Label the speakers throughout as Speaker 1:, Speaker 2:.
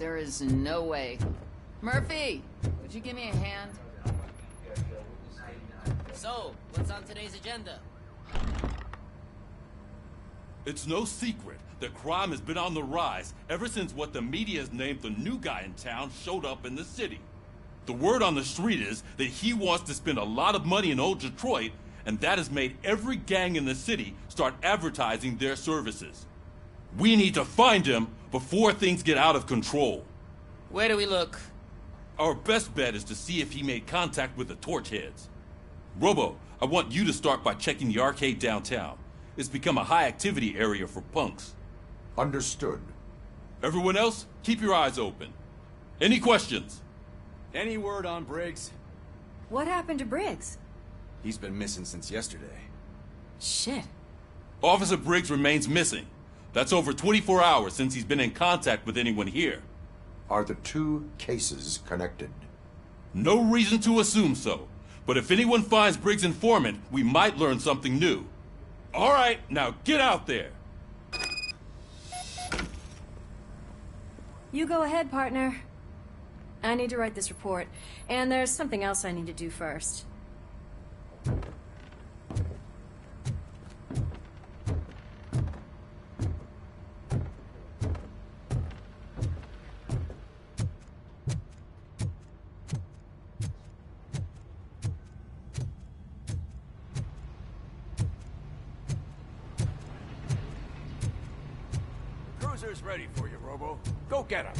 Speaker 1: There is no way. Murphy, would you give me a hand?
Speaker 2: So, what's on today's agenda?
Speaker 3: It's no secret that crime has been on the rise ever since what the media has named the new guy in town showed up in the city. The word on the street is that he wants to spend a lot of money in old Detroit, and that has made every gang in the city start advertising their services. We need to find him before things get out of control.
Speaker 2: Where do we look?
Speaker 3: Our best bet is to see if he made contact with the torch heads. Robo, I want you to start by checking the arcade downtown. It's become a high-activity area for punks.
Speaker 4: Understood.
Speaker 3: Everyone else, keep your eyes open. Any questions?
Speaker 5: Any word on Briggs?
Speaker 6: What happened to Briggs?
Speaker 5: He's been missing since yesterday.
Speaker 6: Shit.
Speaker 3: Officer Briggs remains missing. That's over 24 hours since he's been in contact with anyone here.
Speaker 4: Are the two cases connected?
Speaker 3: No reason to assume so. But if anyone finds Briggs' informant, we might learn something new. All right, now get out there.
Speaker 6: You go ahead, partner. I need to write this report, and there's something else I need to do first.
Speaker 5: Cruiser's ready for you, Robo. Go get him.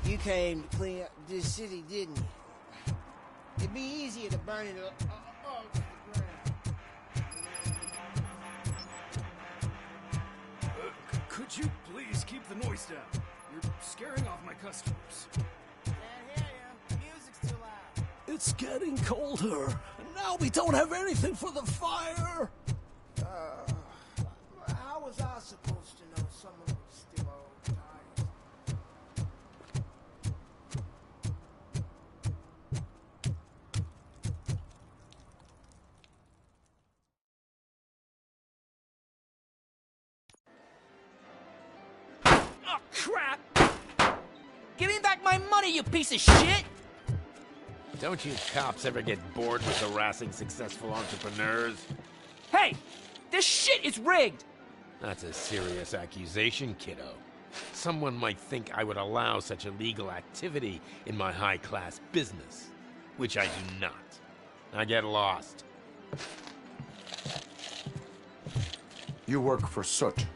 Speaker 7: You came to clean up this city, didn't you? It'd be easier to burn it all to the ground.
Speaker 8: Could you please keep the noise down? You're scaring off my customers.
Speaker 7: Can't hear you. Music's too loud.
Speaker 8: It's getting colder, and now we don't have anything for the fire.
Speaker 7: How was I supposed to know someone was still old tired?
Speaker 2: Oh, crap! Give me back my money, you piece of shit!
Speaker 9: Don't you cops ever get bored with harassing successful entrepreneurs?
Speaker 2: Hey! This shit is rigged!
Speaker 9: That's a serious accusation, kiddo. Someone might think I would allow such illegal activity in my high-class business, which I do not. I get lost.
Speaker 4: You work for Soot.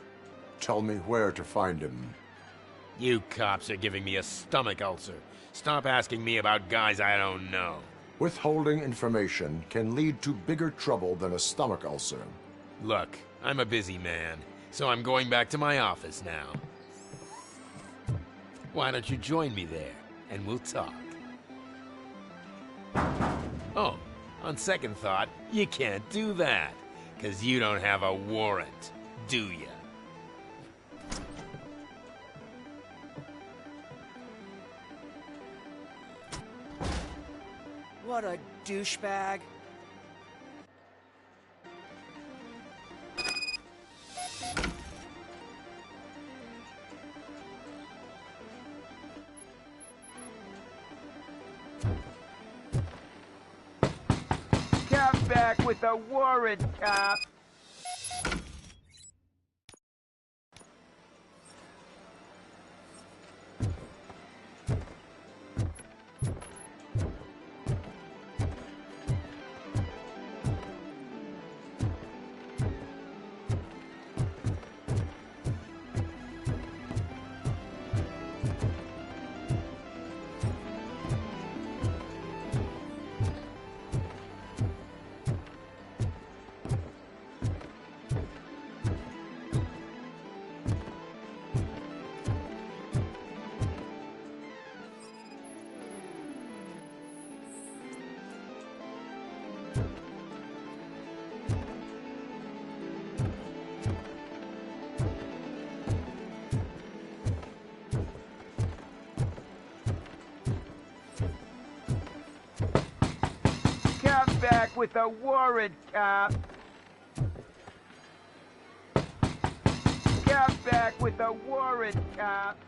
Speaker 4: Tell me where to find him.
Speaker 9: You cops are giving me a stomach ulcer. Stop asking me about guys I don't know.
Speaker 4: Withholding information can lead to bigger trouble than a stomach ulcer.
Speaker 9: Look, I'm a busy man, so I'm going back to my office now. Why don't you join me there, and we'll talk. Oh, on second thought, you can't do that, 'cause you don't have a warrant, do ya?
Speaker 2: What a douchebag.
Speaker 10: Come back with a warrant, cop. back with a warrant, cop. Get back with a warrant, cop.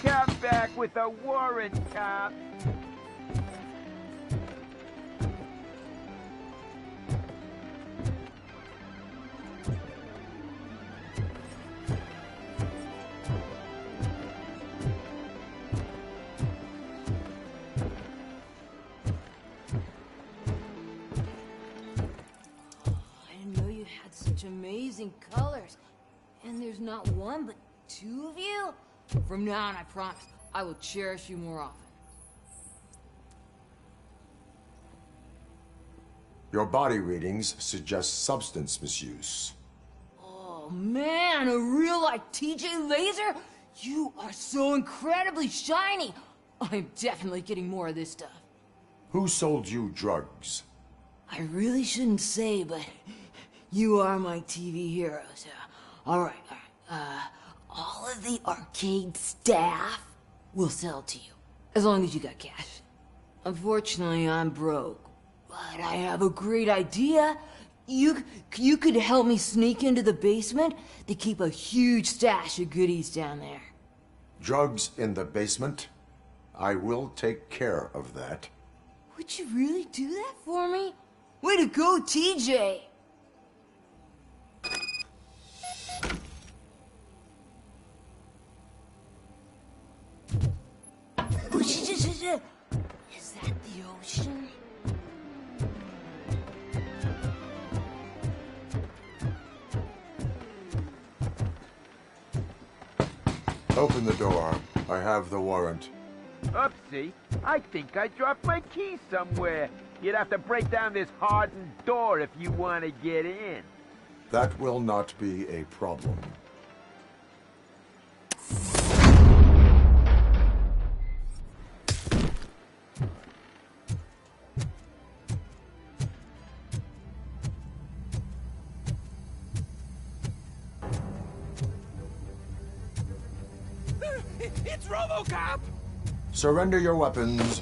Speaker 10: Get back with a warrant, cop.
Speaker 1: Amazing colors. And there's not one, but two of you? From now on, I promise, I will cherish you more often.
Speaker 4: Your body readings suggest substance misuse.
Speaker 1: Oh man, a real like TJ Laser? You are so incredibly shiny. I'm definitely getting more of this stuff.
Speaker 4: Who sold you drugs?
Speaker 1: I really shouldn't say, but you are my TV heroes. All right. All of the arcade staff will sell to you, as long as you got cash. Unfortunately, I'm broke, but I have a great idea. You could help me sneak into the basement. They keep a huge stash of goodies down there.
Speaker 4: Drugs in the basement? I will take care of that.
Speaker 1: Would you really do that for me? Way to go, TJ! Is that the ocean?
Speaker 4: Open the door. I have the warrant.
Speaker 10: Oopsie. I think I dropped my key somewhere. You'd have to break down this hardened door if you want to get in.
Speaker 4: That will not be a problem.
Speaker 2: It's Robocop!
Speaker 4: Surrender your weapons.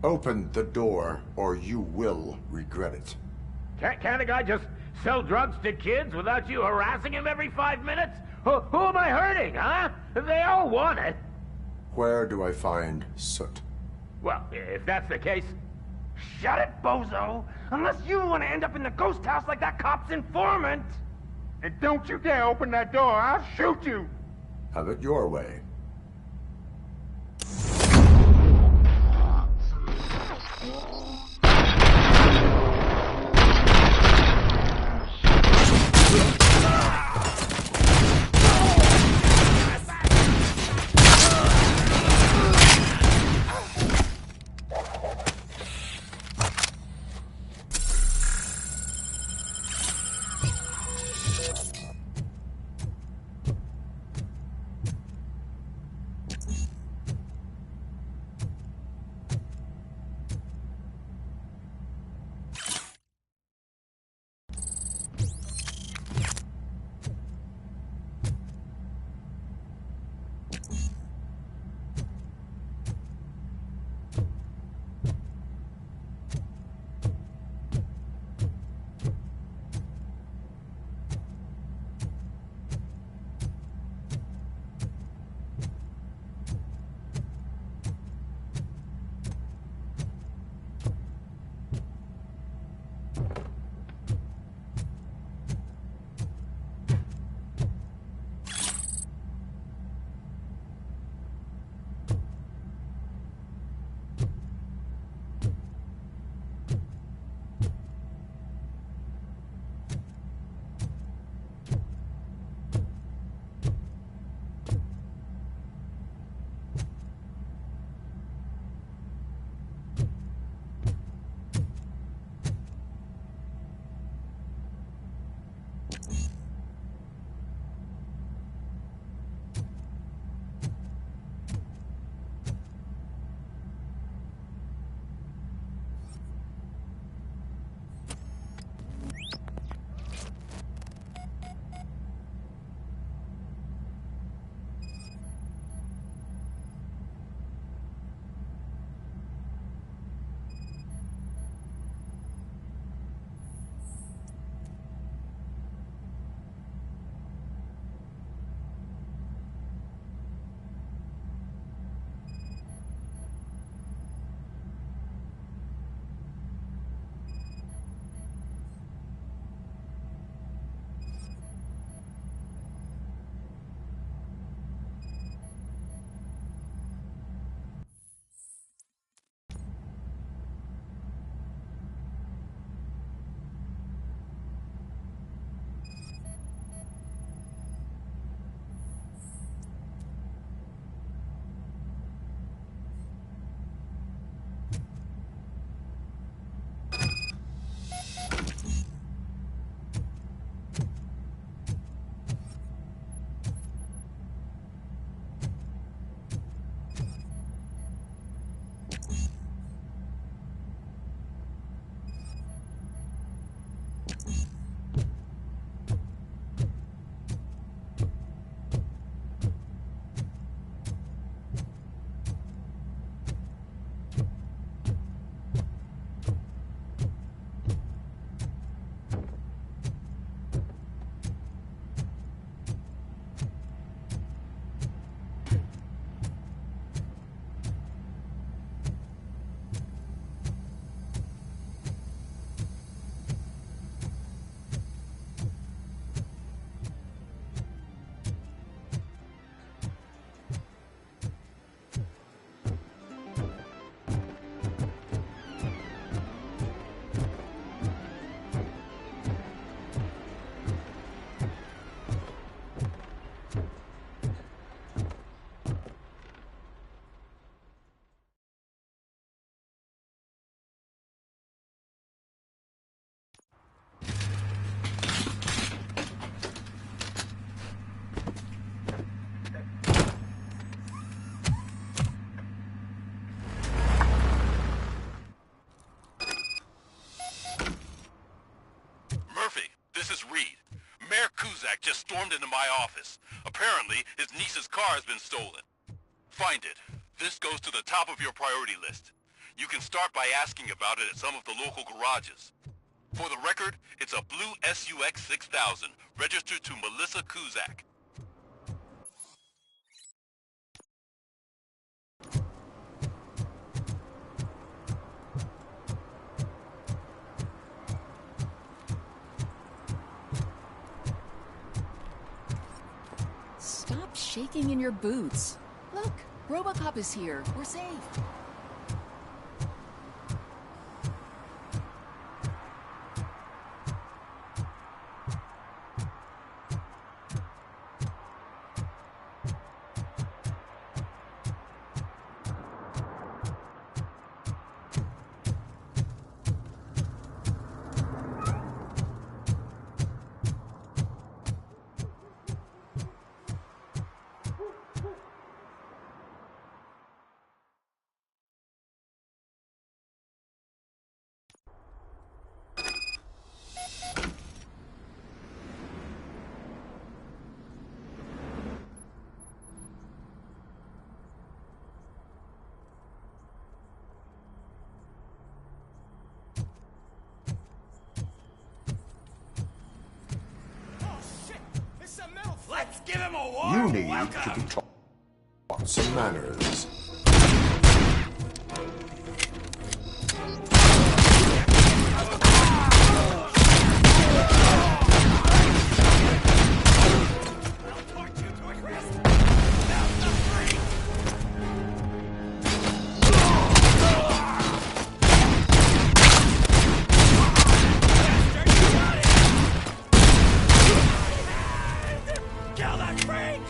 Speaker 4: Open the door, or you will regret it.
Speaker 10: Can't a guy just sell drugs to kids without you harassing him every 5 minutes? Who am I hurting, huh? They all want it.
Speaker 4: Where do I find Soot?
Speaker 10: Well, if that's the case... Shut it, bozo! Unless you want to end up in the ghost house like that cop's informant! And don't you dare open that door, I'll shoot you!
Speaker 4: Have it your way.
Speaker 3: just stormed into my office. Apparently, his niece's car has been stolen. Find it. This goes to the top of your priority list. You can start by asking about it at some of the local garages. For the record, it's a blue SUX 6000, registered to Melissa Kuzak.
Speaker 11: Stop shaking in your boots. Look, Robocop is here. We're safe.
Speaker 2: Let's give him a warm
Speaker 4: You need
Speaker 2: welcome.
Speaker 4: to be taught some manners.
Speaker 2: Kill that freak!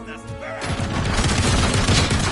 Speaker 2: That's the spirit!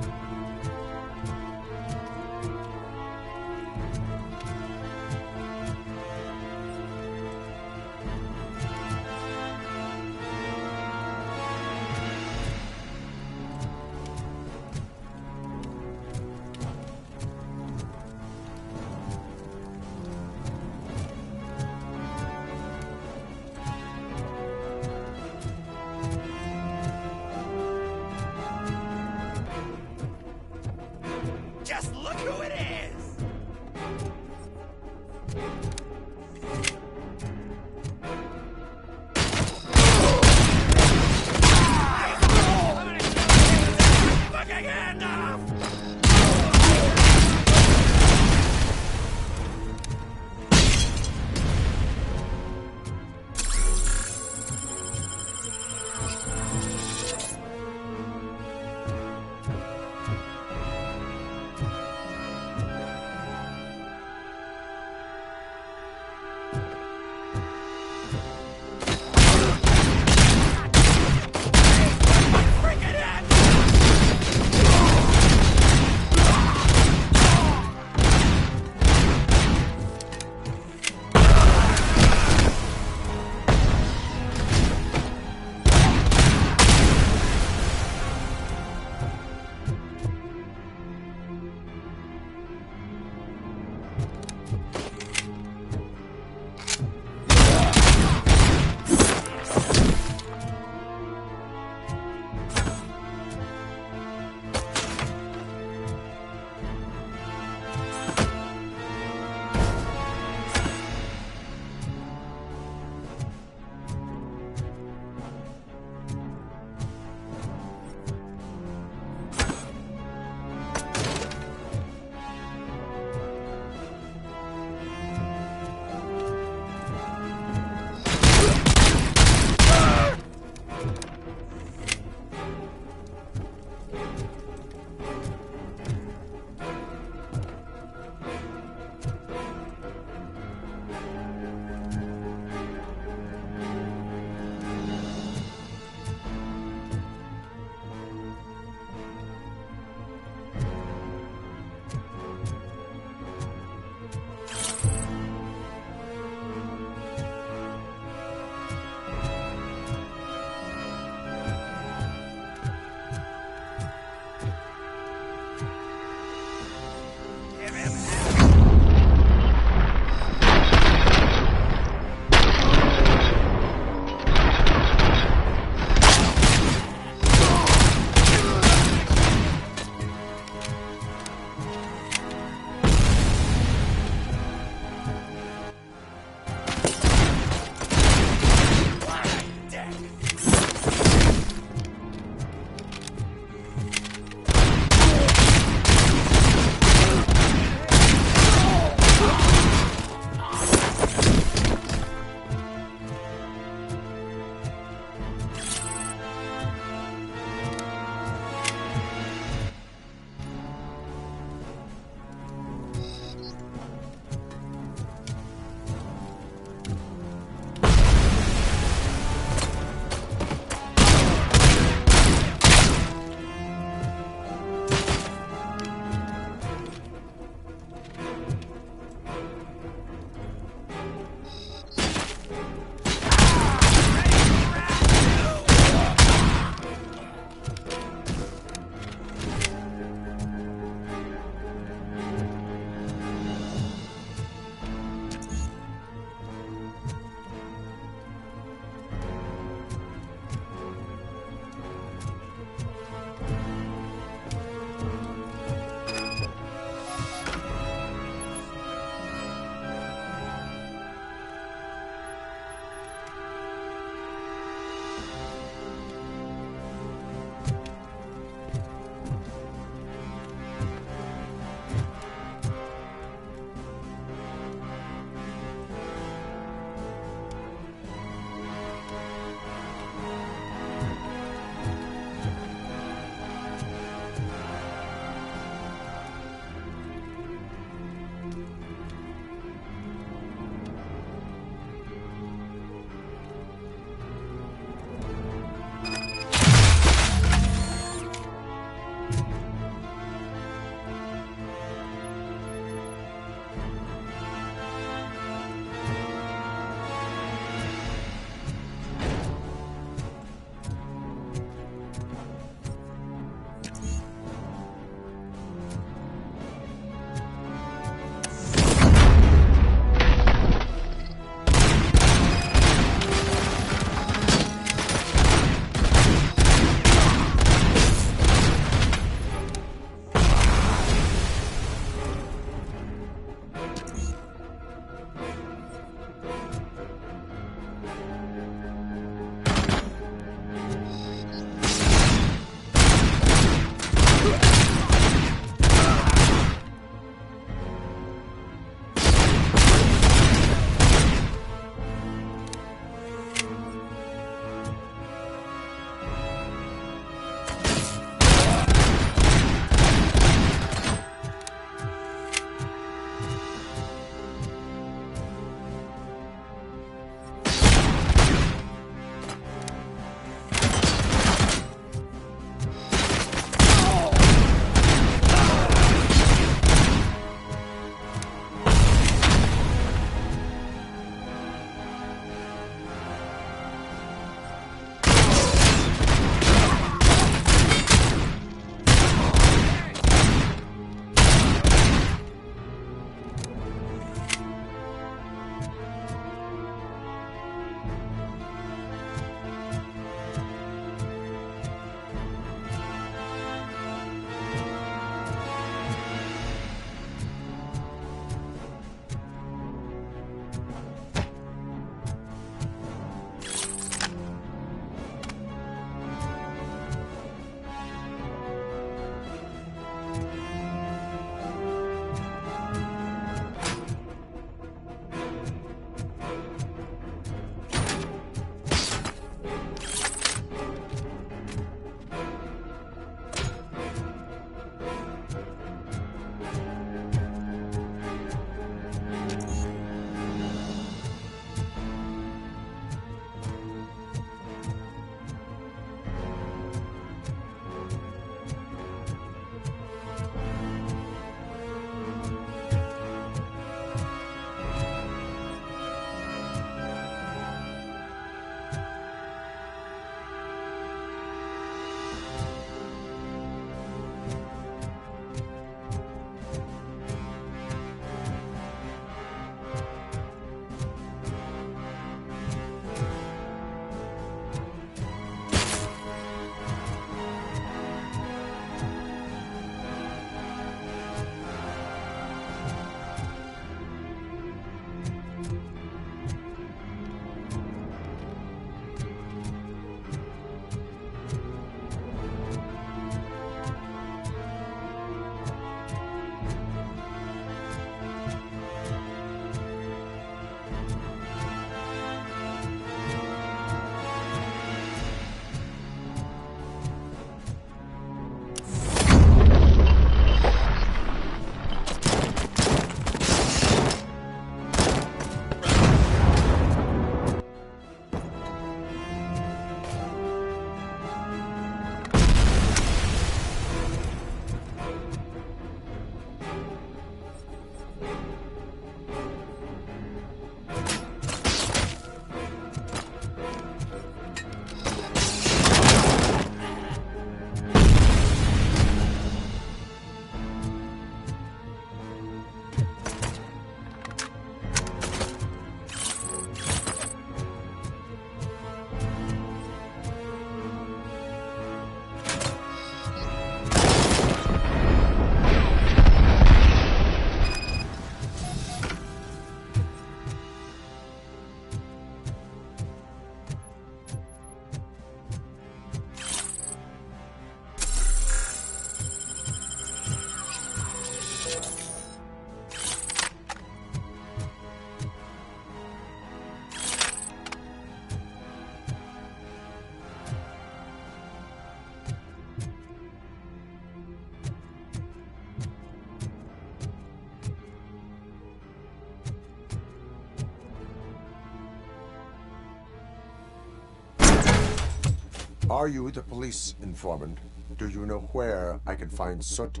Speaker 4: Are you the police informant? Do you know where I can find Soot?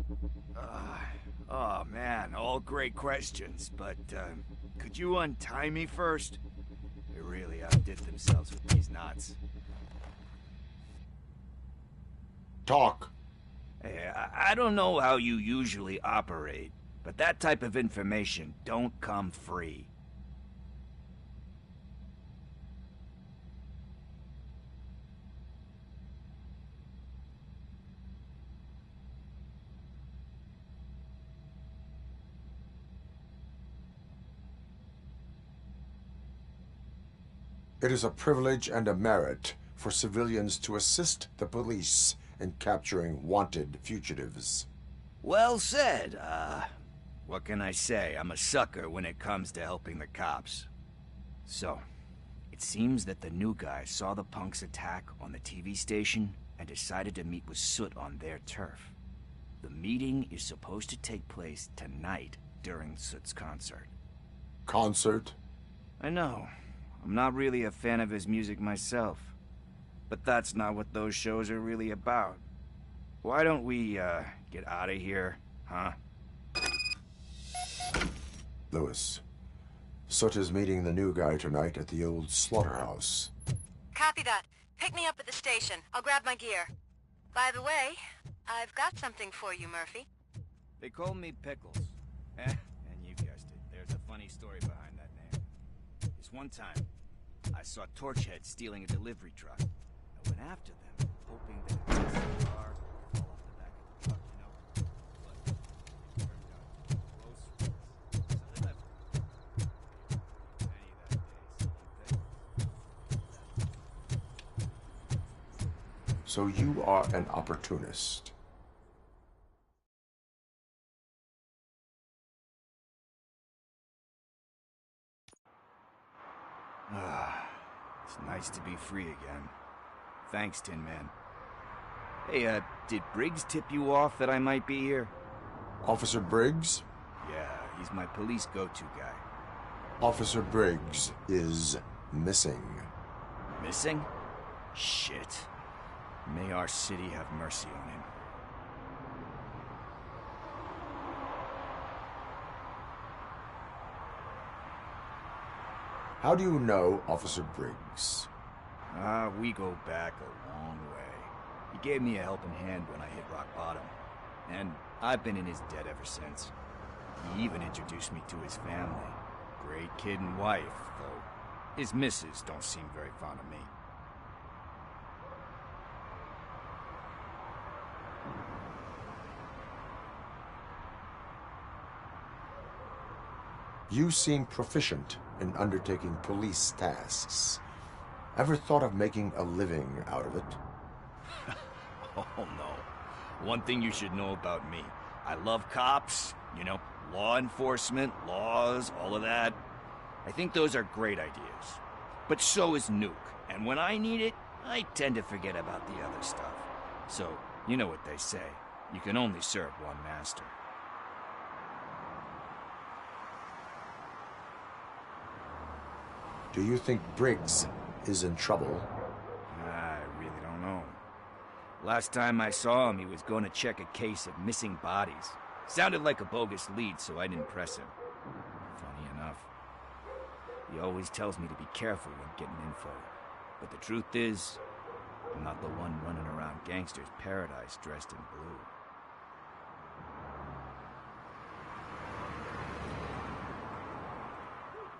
Speaker 12: Oh man, all great questions, but could you untie me first? They really outdid themselves with these knots.
Speaker 4: Talk.
Speaker 12: Hey, I don't know how you usually operate, but that type of information don't come free.
Speaker 4: It is a privilege and a merit for civilians to assist the police in capturing wanted fugitives.
Speaker 12: Well said. What can I say? I'm a sucker when it comes to helping the cops. So, it seems that the new guy saw the punks attack on the TV station and decided to meet with Soot on their turf. The meeting is supposed to take place tonight during Soot's concert.
Speaker 4: Concert?
Speaker 12: I know. I'm not really a fan of his music myself. But that's not what those shows are really about. Why don't we, get out of here, huh?
Speaker 4: Lewis, Soot is meeting the new guy tonight at the old slaughterhouse.
Speaker 13: Copy that. Pick me up at the station. I'll grab my gear. By the way, I've got something for you, Murphy.
Speaker 12: They call me Pickles. And you guessed it, there's a funny story behind that name. This one time, I saw Torchhead stealing a delivery truck. I went after them, hoping that it would the car, fall off the back of the truck, you know? But it turned out groceries. So they left me. Any of that day,
Speaker 4: So you are an opportunist.
Speaker 12: It's nice to be free again. Thanks, Tin Man. Hey, did Briggs tip you off that I might be here?
Speaker 4: Officer Briggs?
Speaker 12: Yeah, he's my police go-to guy.
Speaker 4: Officer Briggs is missing.
Speaker 12: Missing? Shit. May our city have mercy on him.
Speaker 4: How do you know Officer Briggs?
Speaker 12: We go back a long way. He gave me a helping hand when I hit rock bottom. And I've been in his debt ever since. He even introduced me to his family. Great kid and wife, though his missus don't seem very fond of me.
Speaker 4: You seem proficient in undertaking police tasks. Ever thought of making a living out of it?
Speaker 12: Oh no. One thing you should know about me. I love cops, you know, law enforcement, laws, all of that. I think those are great ideas. But so is Nuke. And when I need it, I tend to forget about the other stuff. So, you know what they say. You can only serve one master.
Speaker 4: Do you think Briggs is in trouble?
Speaker 12: I really don't know. Last time I saw him, he was going to check a case of missing bodies. Sounded like a bogus lead, so I didn't press him. Funny enough. He always tells me to be careful when getting info. But the truth is, I'm not the one running around gangsters' paradise dressed in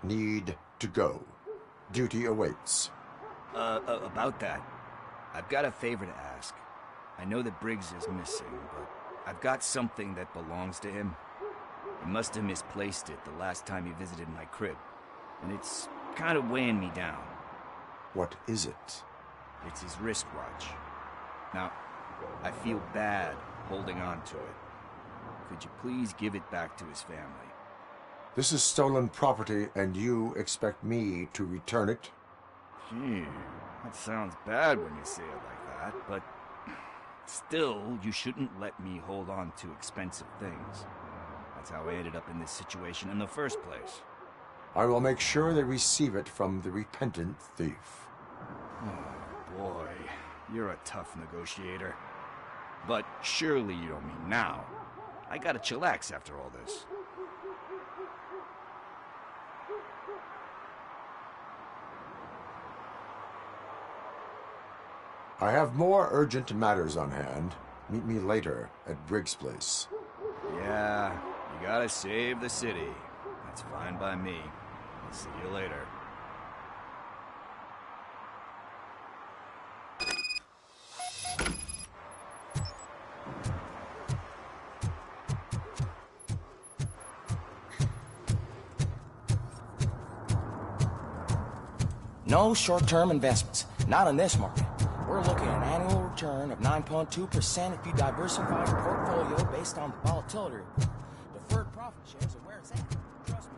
Speaker 12: blue.
Speaker 4: Need to go. Duty awaits.
Speaker 12: About that, I've got a favor to ask. I know that Briggs is missing, but I've got something that belongs to him. He must have misplaced it the last time he visited my crib, and it's kind of weighing me down.
Speaker 4: What is it?
Speaker 12: It's his wristwatch. Now, I feel bad holding on to it. Could you please give it back to his family?
Speaker 4: This is stolen property, and you expect me to return it?
Speaker 12: Gee, that sounds bad when you say it like that, but still, you shouldn't let me hold on to expensive things. That's how I ended up in this situation in the first place.
Speaker 4: I will make sure they receive it from the repentant thief.
Speaker 12: Oh, boy. You're a tough negotiator. But surely you don't mean now. I gotta chillax after all this.
Speaker 4: I have more urgent matters on hand. Meet me later at Briggs' place.
Speaker 12: Yeah, you gotta save the city. That's fine by me. I'll see you later.
Speaker 14: No short-term investments. Not in this market. We're looking at an annual return of 9.2% if you diversify your portfolio based on the volatility report. Deferred profit shares are where it's at. Trust me.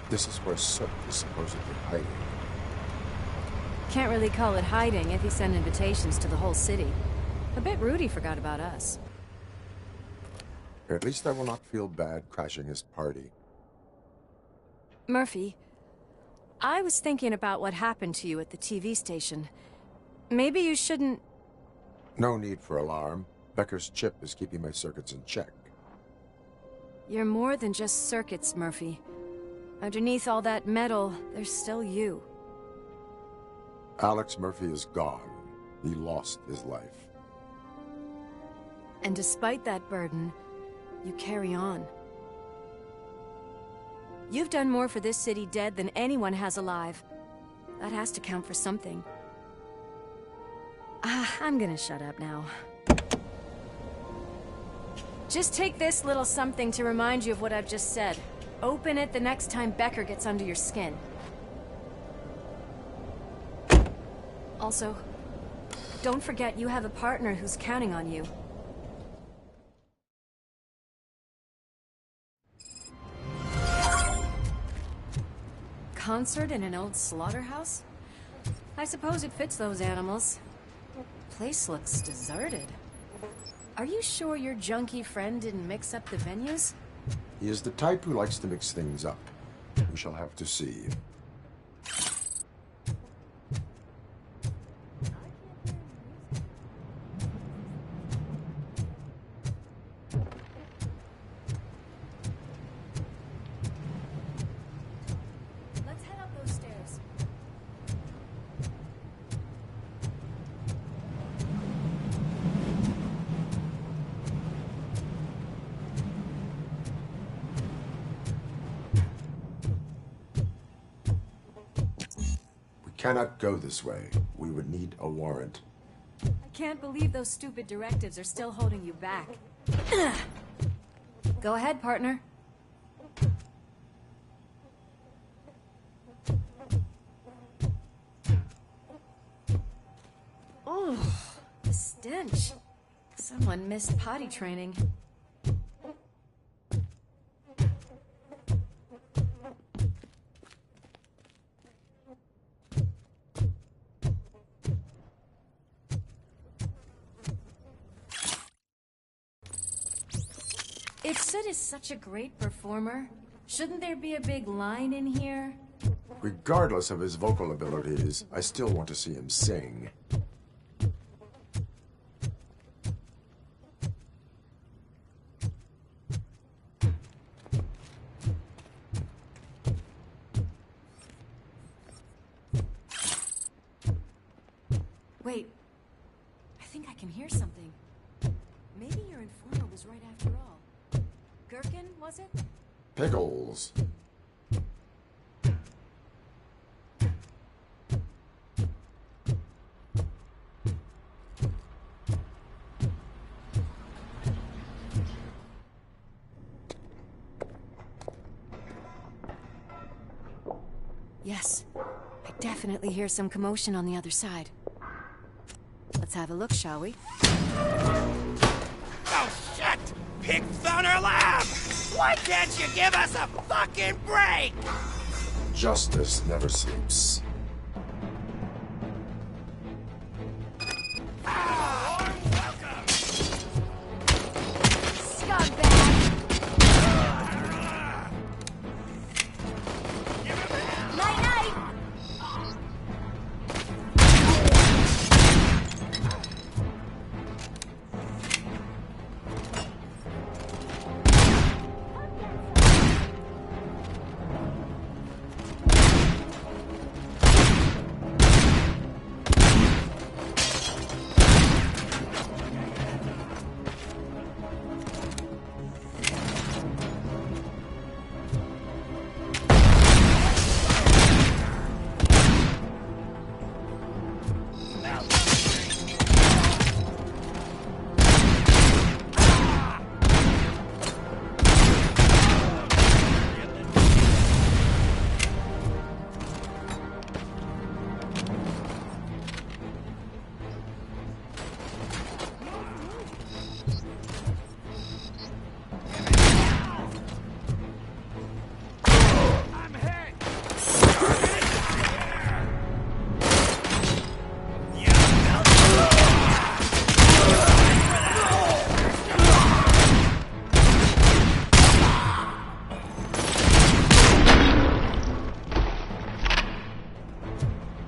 Speaker 4: This is where Soot is supposedly hiding.
Speaker 6: Can't really call it hiding if he sent invitations to the whole city. A bit rude he forgot about us.
Speaker 4: At least I will not feel bad crashing his party.
Speaker 6: Murphy, I was thinking about what happened to you at the TV station. Maybe you shouldn't...
Speaker 4: No need for alarm. Becker's chip is keeping my circuits in check.
Speaker 6: You're more than just circuits, Murphy. Underneath all that metal, there's still you.
Speaker 4: Alex Murphy is gone. He lost his life.
Speaker 6: And despite that burden, you carry on. You've done more for this city dead than anyone has alive. That has to count for something. I'm gonna shut up now. Just take this little something to remind you of what I've just said. Open it the next time Becker gets under your skin. Also, don't forget you have a partner who's counting on you. Concert in an old slaughterhouse? I suppose it fits those animals. Place looks deserted. Are you sure your junkie friend didn't mix up the venues?
Speaker 4: He is the type who likes to mix things up. We shall have to see.
Speaker 6: Let's head up those stairs.
Speaker 4: Cannot go this way. We would need a warrant.
Speaker 6: I can't believe those stupid directives are still holding you back. Go ahead, partner. Oh, the stench. Someone missed potty training. If Sid is such a great performer, shouldn't there be a big line in here?
Speaker 4: Regardless of his vocal abilities, I still want to see him sing.
Speaker 6: Wait, I think I can hear something. Maybe your informer was right after all. Gherkin, was it?
Speaker 4: Pickles.
Speaker 6: Yes. I definitely hear some commotion on the other side. Let's have a look, shall we?
Speaker 2: Oh, shit! Pigs found our lab! Why can't you give us a fucking break?
Speaker 4: Justice never sleeps.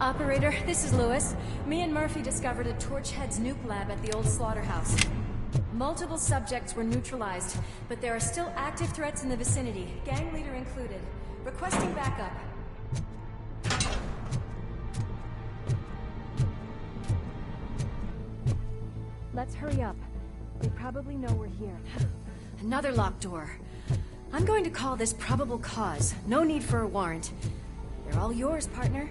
Speaker 6: Operator, this is Lewis. Me and Murphy discovered a Torchhead's nuke lab at the old slaughterhouse. Multiple subjects were neutralized, but there are still active threats in the vicinity, gang leader included. Requesting backup. Let's hurry up. They probably know we're here. Another locked door. I'm going to call this probable cause. No need for a warrant. They're all yours, partner.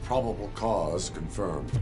Speaker 4: Probable cause confirmed.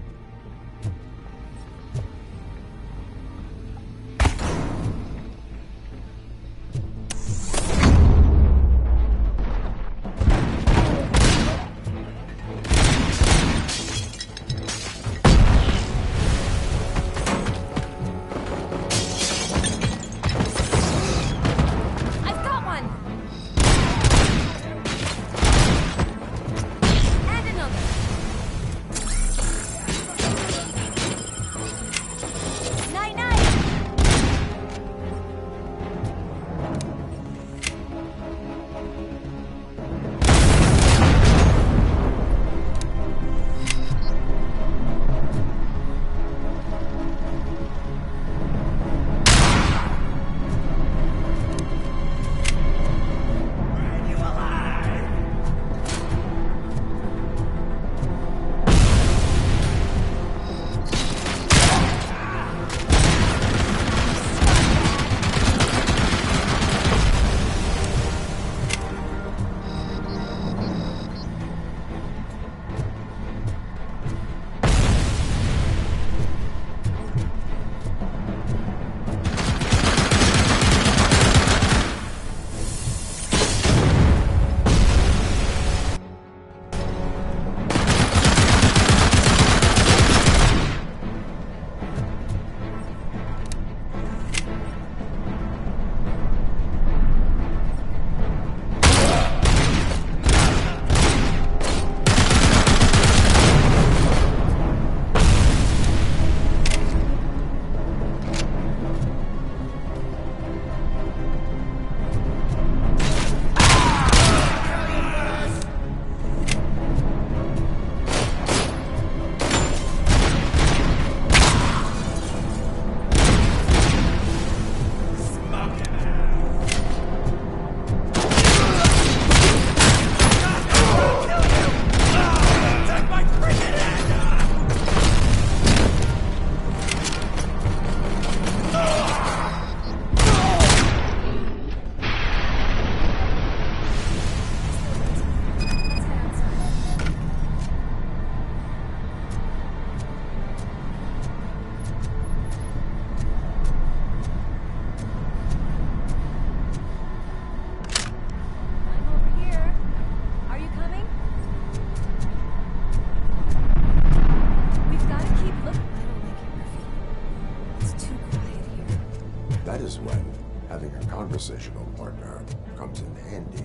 Speaker 4: conversational partner comes in handy.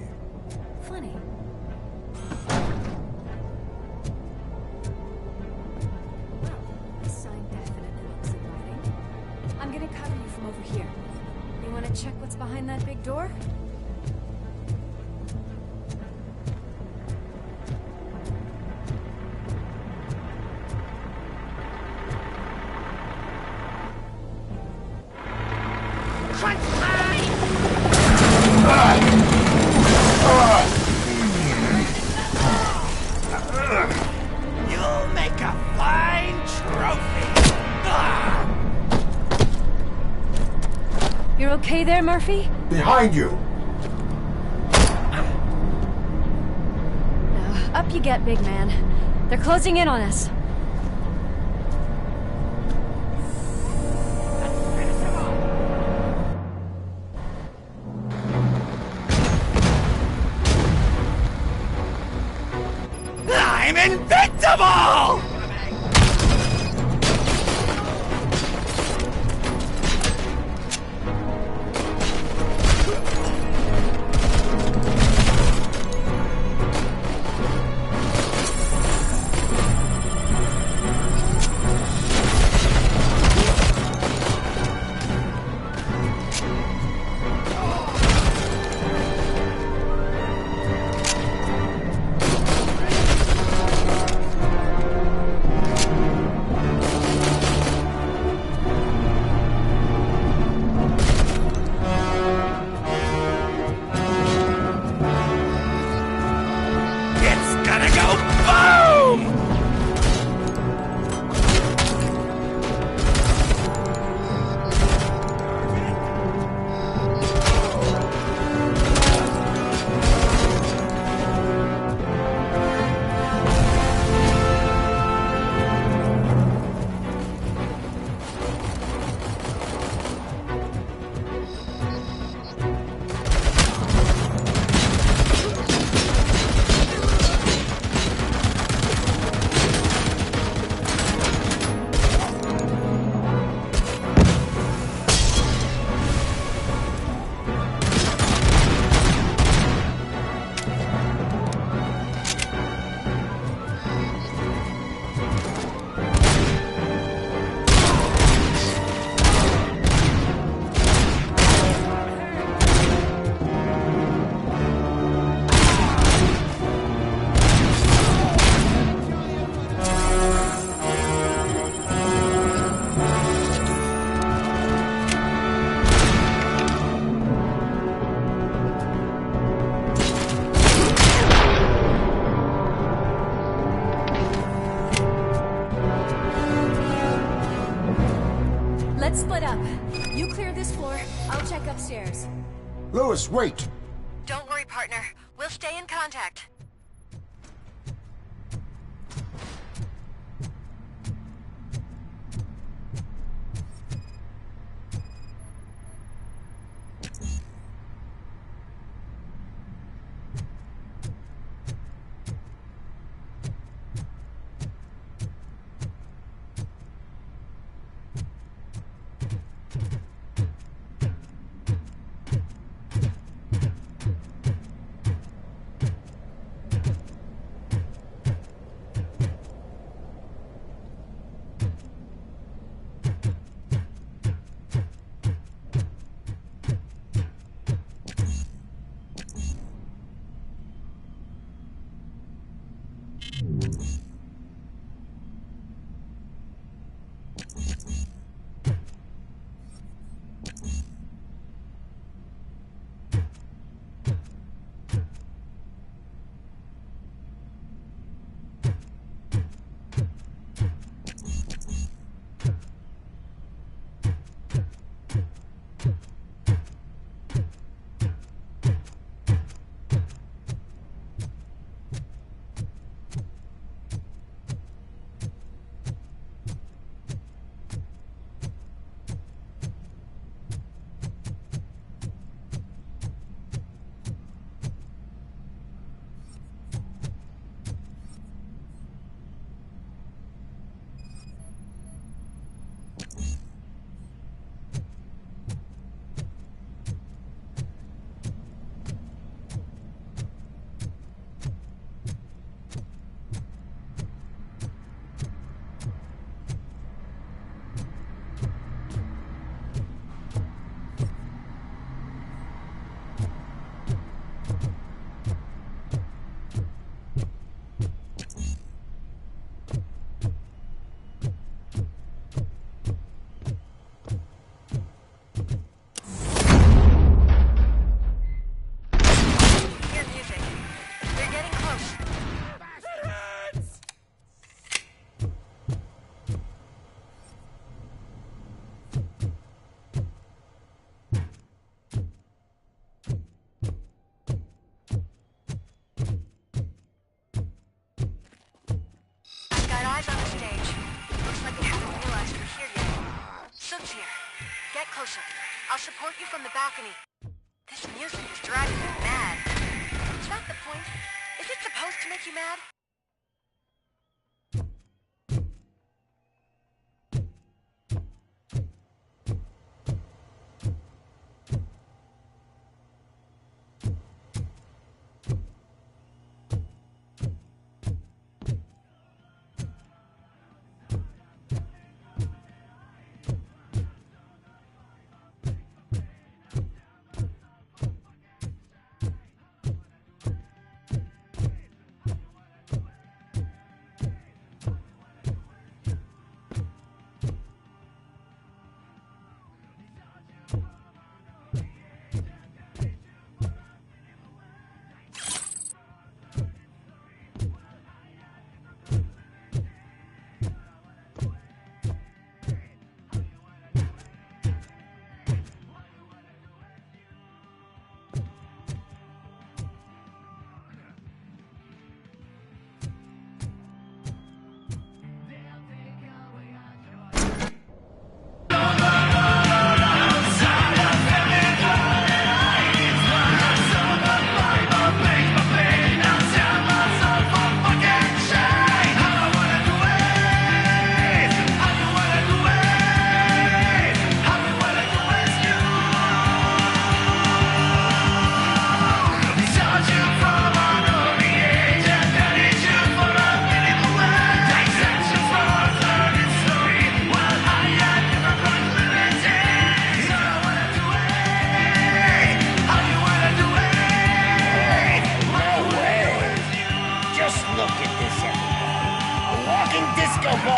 Speaker 6: Funny. Well, this sign definitely looks inviting. I'm gonna cover you from over here. You wanna check what's behind that big door?
Speaker 2: You'll make a fine trophy.
Speaker 6: You're okay there, Murphy?
Speaker 4: Behind you!
Speaker 6: Now, up you get, big man. They're closing in on us.
Speaker 2: I'm invincible!
Speaker 6: Let's split up. You clear this floor, I'll check upstairs.
Speaker 4: Lewis, wait!
Speaker 13: Don't worry, partner. We'll stay in contact. Soup's here. Get closer. I'll support you from the balcony. This music is driving me mad. Is that the point? Is it supposed to make you mad?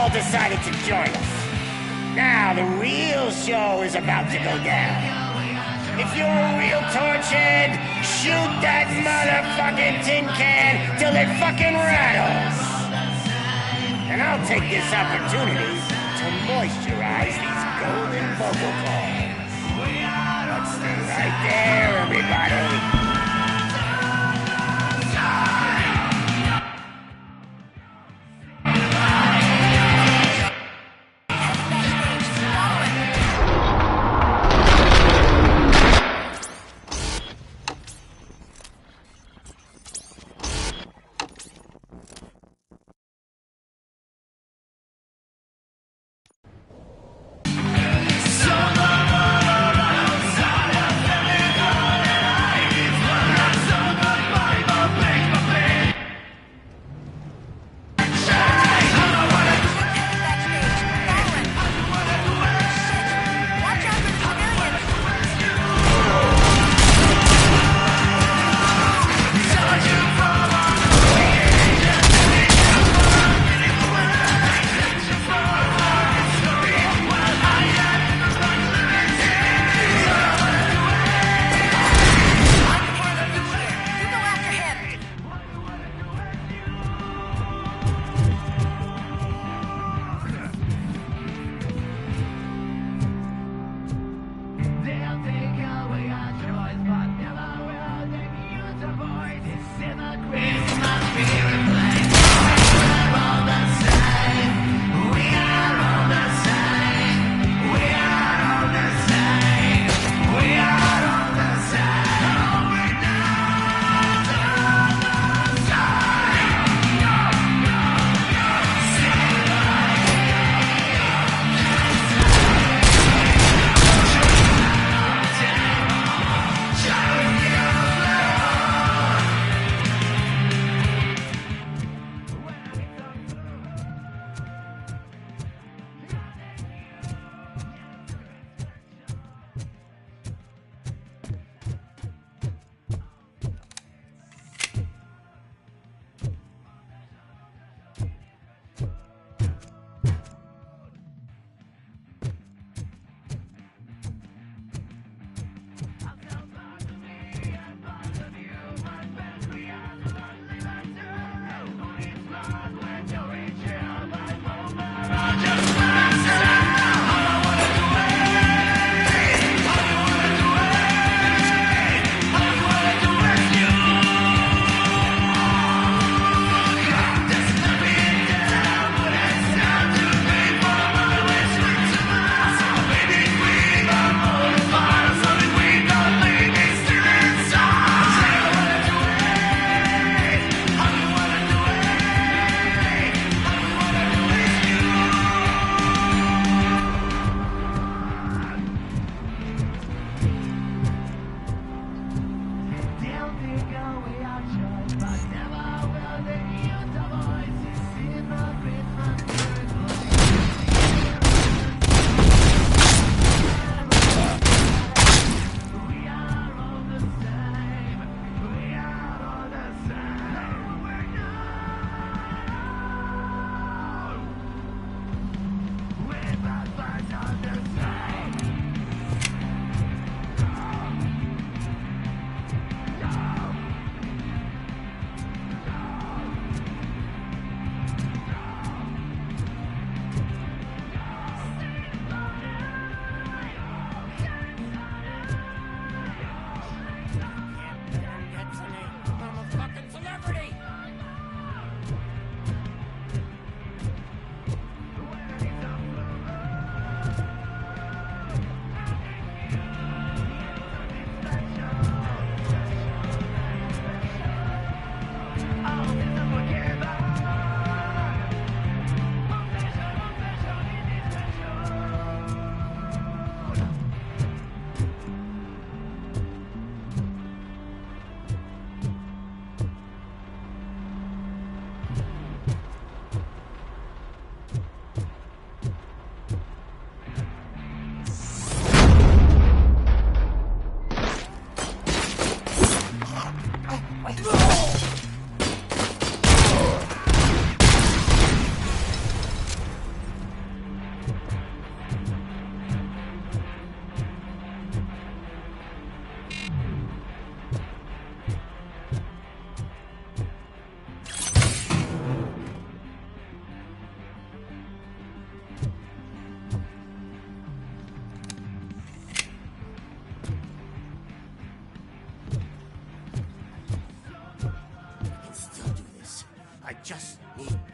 Speaker 15: Decided to join us. Now the real show is about to go down. If you're a real torchhead, shoot that motherfucking tin can till it fucking rattles. And I'll take this opportunity to moisturize these golden vocal cords. Let's stay right there, everybody.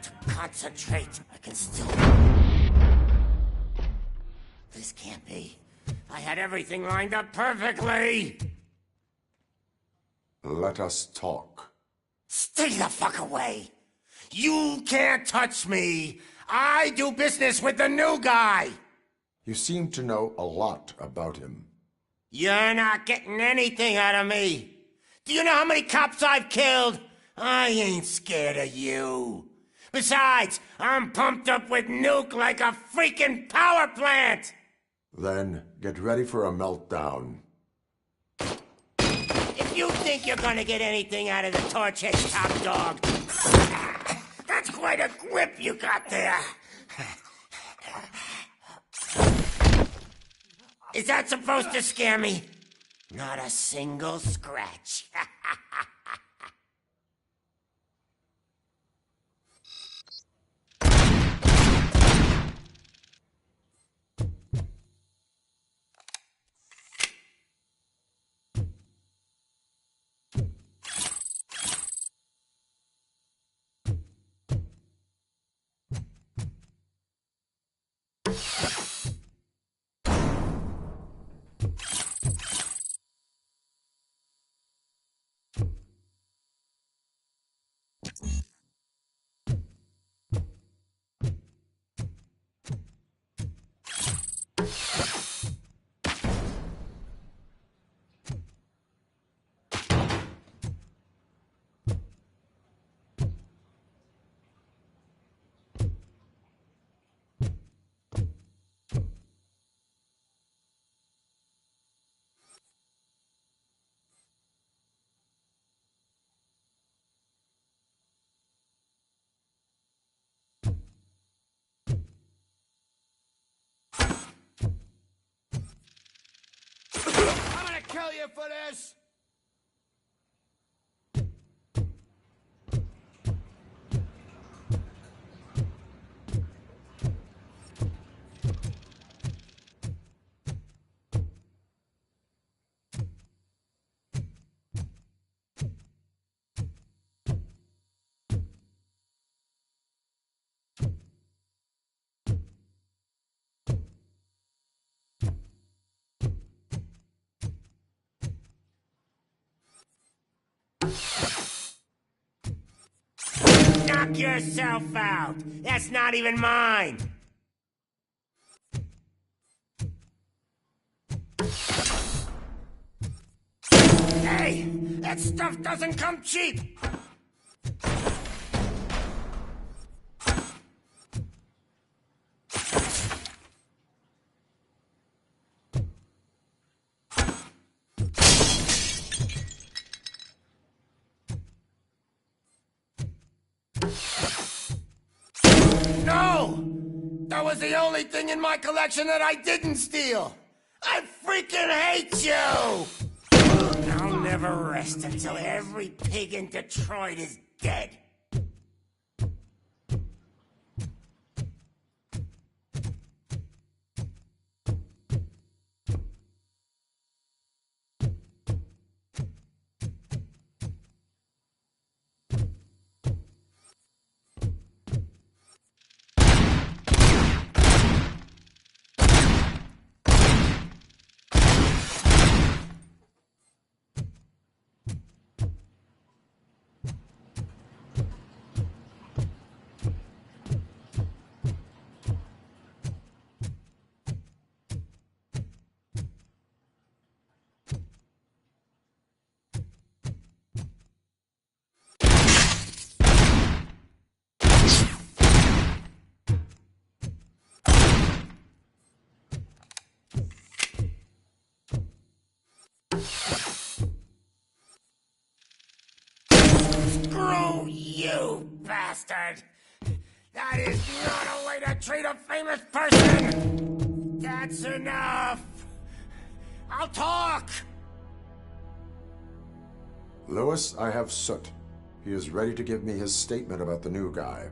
Speaker 15: to concentrate. I can still... This can't be. I had everything lined up perfectly!
Speaker 4: Let us talk.
Speaker 15: Stay the fuck away! You can't touch me! I do business with the new guy!
Speaker 4: You seem to know a lot about him.
Speaker 15: You're not getting anything out of me! Do you know how many cops I've killed? I ain't scared of you. Besides, I'm pumped up with nuke like a freaking power plant!
Speaker 4: Then get ready for a meltdown.
Speaker 15: If you think you're gonna get anything out of the Torchhead top dog, that's quite a grip you got there. Is that supposed to scare me? Not a single scratch.
Speaker 2: I'm gonna kill you for this!
Speaker 15: Knock yourself out! That's not even mine! Hey! That stuff doesn't come cheap! No! That was the only thing in my collection that I didn't steal! I freaking hate you! I'll never rest until every pig in Detroit is dead. Screw you, bastard! That is not a way to treat a famous person! That's enough! I'll talk!
Speaker 4: Lewis, I have Soot. He is ready to give me his statement about the new guy.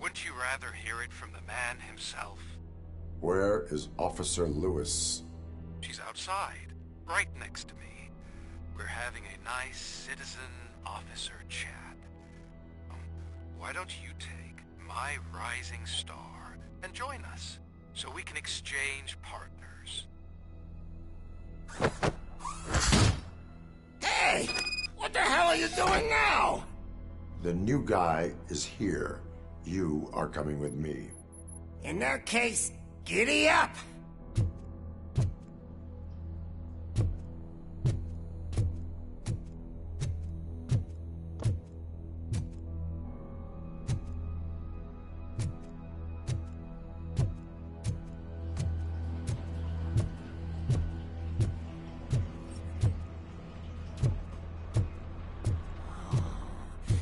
Speaker 16: Wouldn't you rather hear it from the man himself?
Speaker 4: Where is Officer Lewis?
Speaker 16: She's outside, right next to me. We're having a nice citizen-officer chat. Why don't you take my rising star and join us so we can exchange partners.
Speaker 15: Hey! What the hell are you doing now?
Speaker 4: The new guy is here. You are coming with me.
Speaker 15: In that case, giddy up!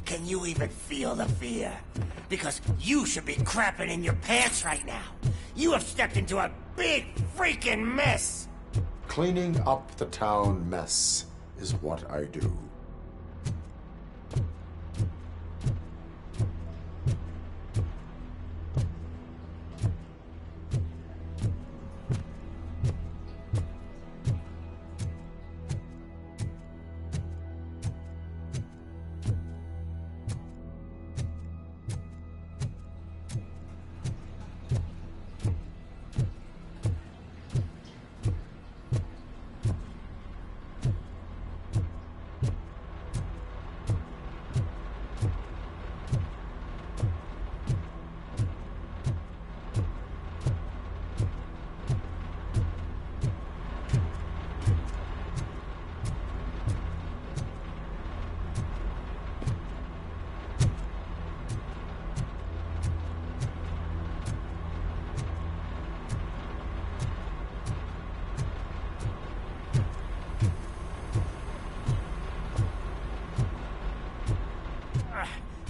Speaker 15: Can you even feel the fear? Because you should be crapping in your pants right now. You have stepped into a big freaking mess.
Speaker 4: Cleaning up the town mess is what I do.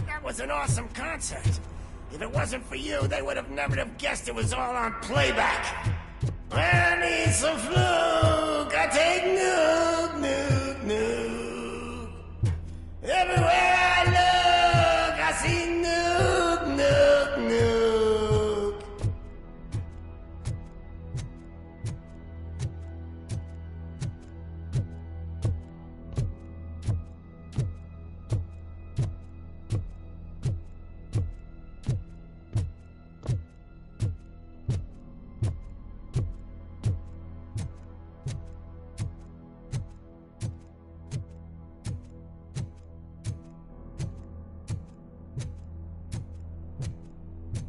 Speaker 15: That was an awesome concert. If it wasn't for you, they would have never have guessed it was all on playback. I need some fluke. I take nuke, nuke, nuke. Everywhere I look, I see nuke, nuke, nuke.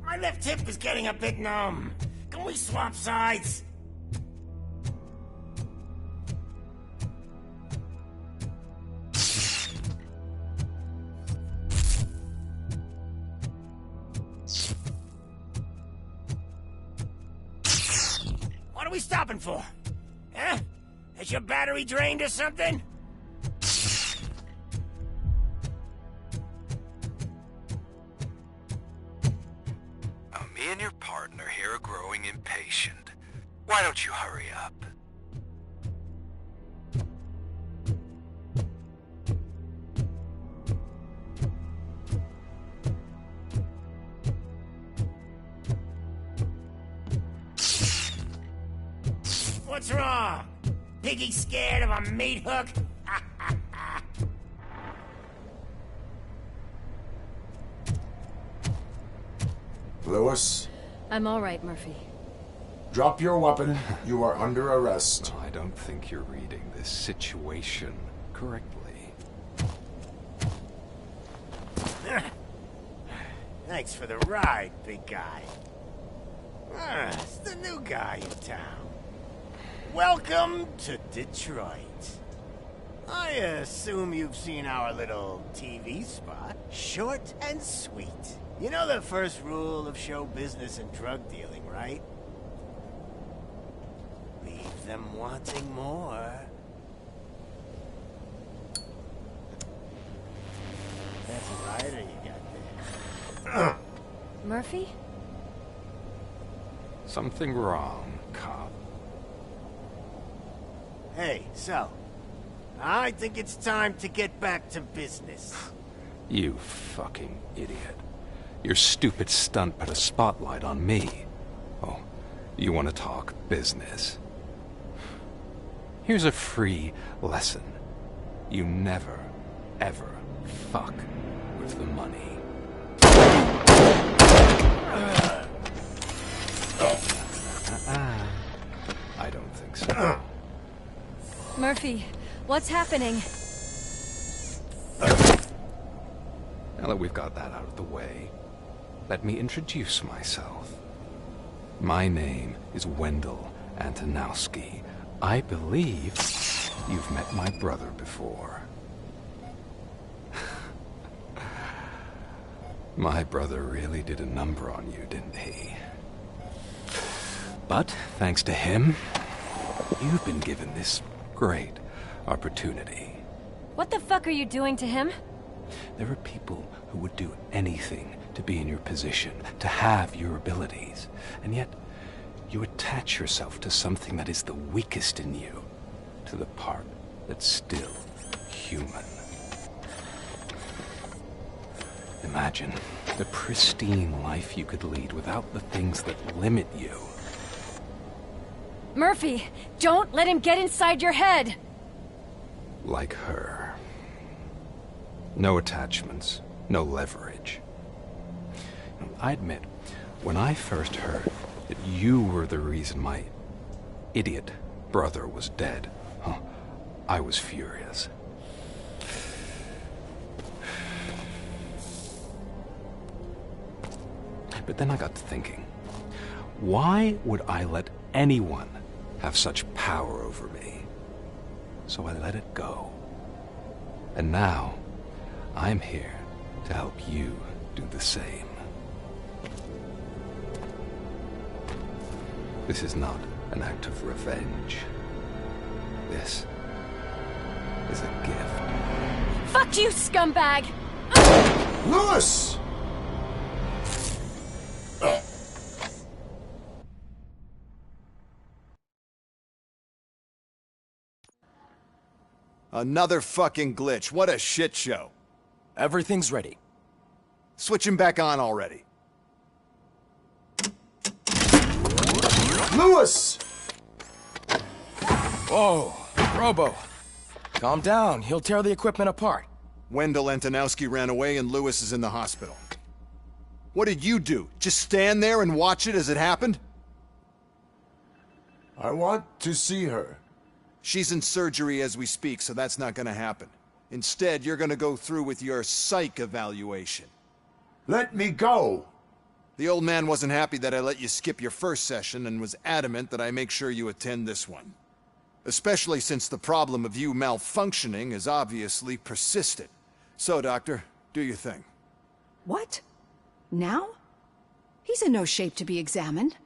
Speaker 15: My left hip is getting a bit numb. Can we swap sides? What are we stopping for? Huh? Is your battery drained or something?
Speaker 16: Me and your partner here are growing impatient. Why don't you hurry up?
Speaker 15: What's wrong? Piggy scared of a meat hook?
Speaker 4: Lewis,
Speaker 6: I'm all right, Murphy.
Speaker 4: drop your weapon. You are under arrest.
Speaker 17: I don't think you're reading this situation correctly.
Speaker 15: Thanks for the ride, big guy. It's the new guy in town. Welcome to Detroit. I assume you've seen our little TV spot. Short and sweet. You know the first rule of show business and drug dealing, right? Leave them wanting more. That's a rider you got there.
Speaker 6: Murphy?
Speaker 17: Something wrong, cop.
Speaker 15: Hey, so, I think it's time to get back to business.
Speaker 17: You fucking idiot. Your stupid stunt put a spotlight on me. Oh, you want to talk business? Here's a free lesson. You never, ever fuck with the money.
Speaker 6: Murphy, what's happening?
Speaker 17: Now that we've got that out of the way, let me introduce myself. My name is Wendell Antonowski. I believe you've met my brother before. My brother really did a number on you, didn't he? But thanks to him, you've been given this great opportunity.
Speaker 6: What the fuck are you doing to him?
Speaker 17: There are people who would do anything to be in your position, to have your abilities, and yet you attach yourself to something that is the weakest in you, to the part that's still human. Imagine the pristine life you could lead without the things that limit you.
Speaker 6: Murphy, don't let him get inside your head!
Speaker 17: Like her. No attachments, no leverage. I admit, when I first heard that you were the reason my idiot brother was dead, I was furious. But then I got to thinking, why would I let anyone have such power over me? So I let it go. And now, I'm here to help you do the same. This is not an act of revenge. This is a gift.
Speaker 6: Fuck you, scumbag!
Speaker 4: Lewis!
Speaker 5: Another fucking glitch. What a shit show.
Speaker 14: Everything's ready.
Speaker 5: Switch him back on already.
Speaker 4: Lewis!
Speaker 14: Whoa, Robo. Calm down. He'll tear the equipment apart.
Speaker 5: Wendell Antonowski ran away and Lewis is in the hospital. What did you do? Just stand there and watch it as it happened?
Speaker 4: I want to see her.
Speaker 5: She's in surgery as we speak, so that's not gonna happen. Instead, you're gonna go through with your psych evaluation.
Speaker 4: Let me go!
Speaker 5: The old man wasn't happy that I let you skip your first session and was adamant that I make sure you attend this one. Especially since the problem of you malfunctioning is obviously persistent. So, Doctor, do your thing.
Speaker 11: What? Now? He's in no shape to be examined.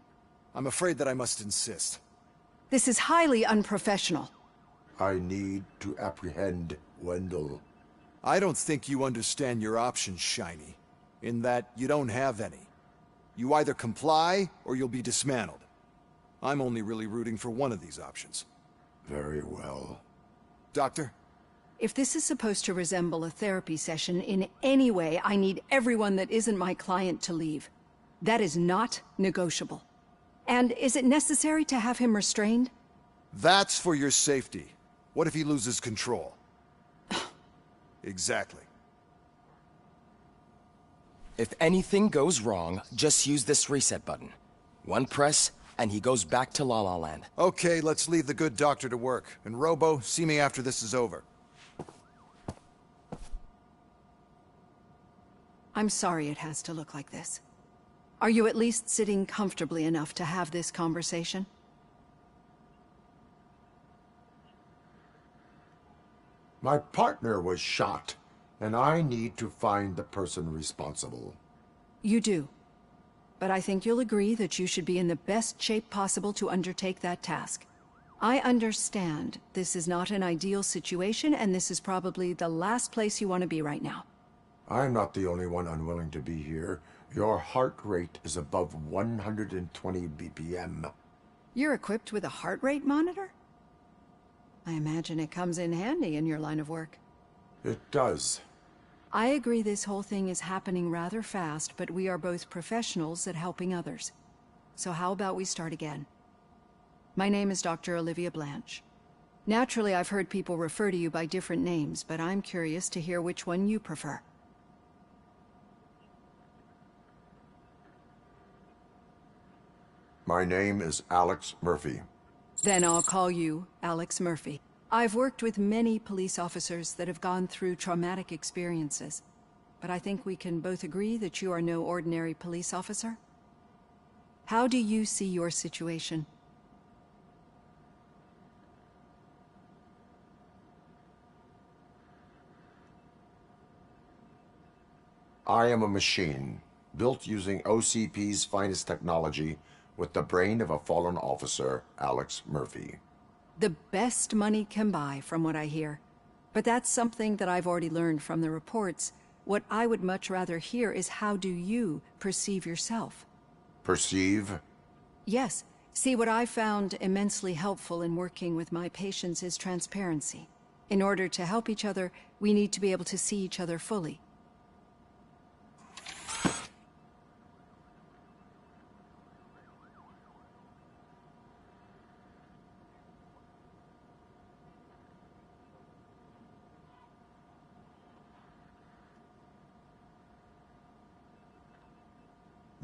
Speaker 5: I'm afraid that I must insist.
Speaker 11: This is highly unprofessional.
Speaker 4: I need to apprehend Wendell.
Speaker 5: I don't think you understand your options, Shiny. In that you don't have any. You either comply, or you'll be dismantled. I'm only really rooting for one of these options.
Speaker 4: Very well.
Speaker 5: Doctor?
Speaker 11: If this is supposed to resemble a therapy session in any way, I need everyone that isn't my client to leave. That is not negotiable. And is it necessary to have him restrained?
Speaker 5: That's for your safety. What if he loses control? Exactly.
Speaker 14: If anything goes wrong, just use this reset button. One press, and he goes back to La La Land.
Speaker 5: Okay, let's leave the good doctor to work. And Robo, see me after this is over.
Speaker 11: I'm sorry it has to look like this. Are you at least sitting comfortably enough to have this conversation?
Speaker 4: My partner was shot, and I need to find the person responsible.
Speaker 11: You do. But I think you'll agree that you should be in the best shape possible to undertake that task. I understand this is not an ideal situation, and this is probably the last place you want to be right now.
Speaker 4: I'm not the only one unwilling to be here. Your heart rate is above 120 BPM.
Speaker 11: You're equipped with a heart rate monitor? I imagine it comes in handy in your line of work.
Speaker 4: It does.
Speaker 11: I agree this whole thing is happening rather fast, but we are both professionals at helping others. So how about we start again? My name is Dr. Olivia Blanche. Naturally, I've heard people refer to you by different names, but I'm curious to hear which one you prefer.
Speaker 4: My name is Alex Murphy.
Speaker 11: Then I'll call you Alex Murphy. I've worked with many police officers that have gone through traumatic experiences, but I think we can both agree that you are no ordinary police officer. How do you see your situation?
Speaker 4: I am a machine, built using OCP's finest technology with the brain of a fallen officer, Alex Murphy.
Speaker 11: The best money can buy, from what I hear. But that's something that I've already learned from the reports. What I would much rather hear is how do you perceive yourself?
Speaker 4: Perceive?
Speaker 11: Yes. See, what I found immensely helpful in working with my patients is transparency. In order to help each other, we need to be able to see each other fully.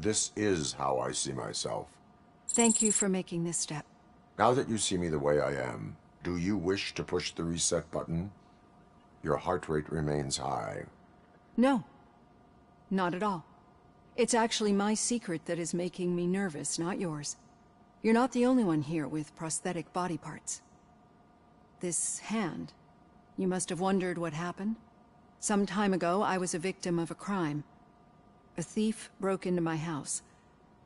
Speaker 4: This is how I see myself.
Speaker 11: Thank you for making this step.
Speaker 4: Now that you see me the way I am, do you wish to push the reset button? Your heart rate remains high.
Speaker 11: No, not at all. It's actually my secret that is making me nervous, not yours. You're not the only one here with prosthetic body parts. This hand, you must have wondered what happened. Some time ago, I was a victim of a crime. A thief broke into my house.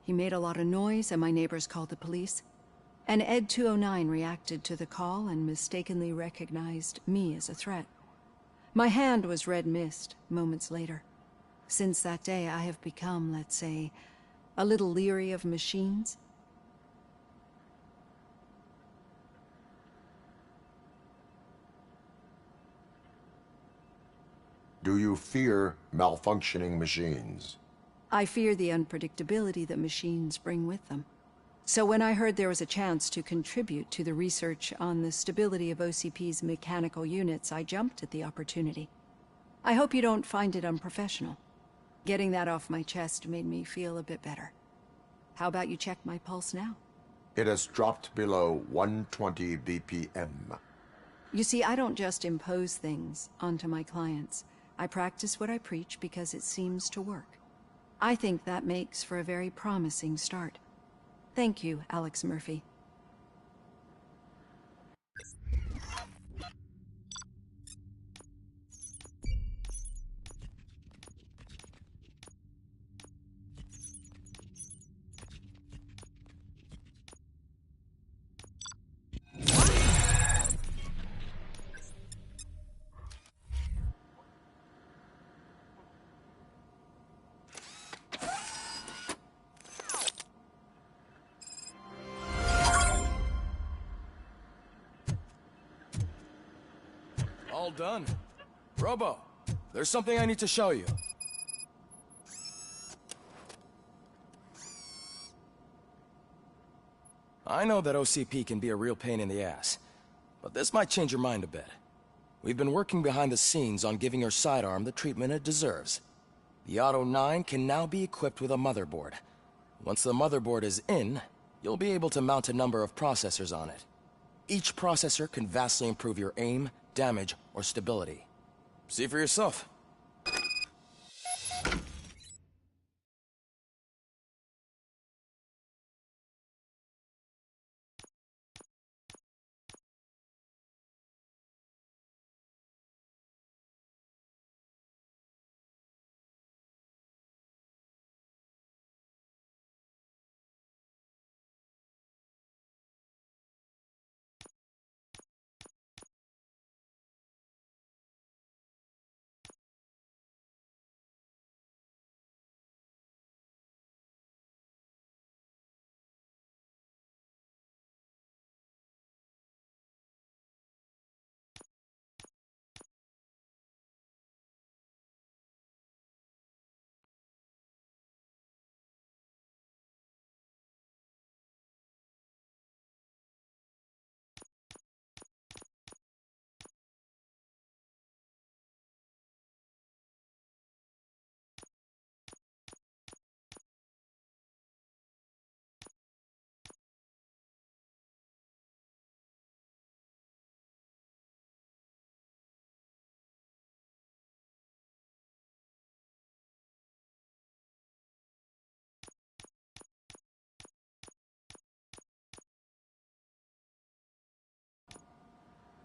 Speaker 11: He made a lot of noise and my neighbors called the police. And Ed 209 reacted to the call and mistakenly recognized me as a threat. My hand was red mist moments later. Since that day, I have become, let's say, a little leery of machines.
Speaker 4: Do you fear malfunctioning machines?
Speaker 11: I fear the unpredictability that machines bring with them. So when I heard there was a chance to contribute to the research on the stability of OCP's mechanical units, I jumped at the opportunity. I hope you don't find it unprofessional. Getting that off my chest made me feel a bit better. How about you check my pulse now?
Speaker 4: It has dropped below 120 BPM.
Speaker 11: You see, I don't just impose things onto my clients. I practice what I preach because it seems to work. I think that makes for a very promising start. Thank you, Alex Murphy.
Speaker 14: All done. Robo, there's something I need to show you. I know that OCP can be a real pain in the ass, but this might change your mind a bit. We've been working behind the scenes on giving your sidearm the treatment it deserves. The Auto 9 can now be equipped with a motherboard. Once the motherboard is in, you'll be able to mount a number of processors on it. Each processor can vastly improve your aim, damage, or stability. See for yourself.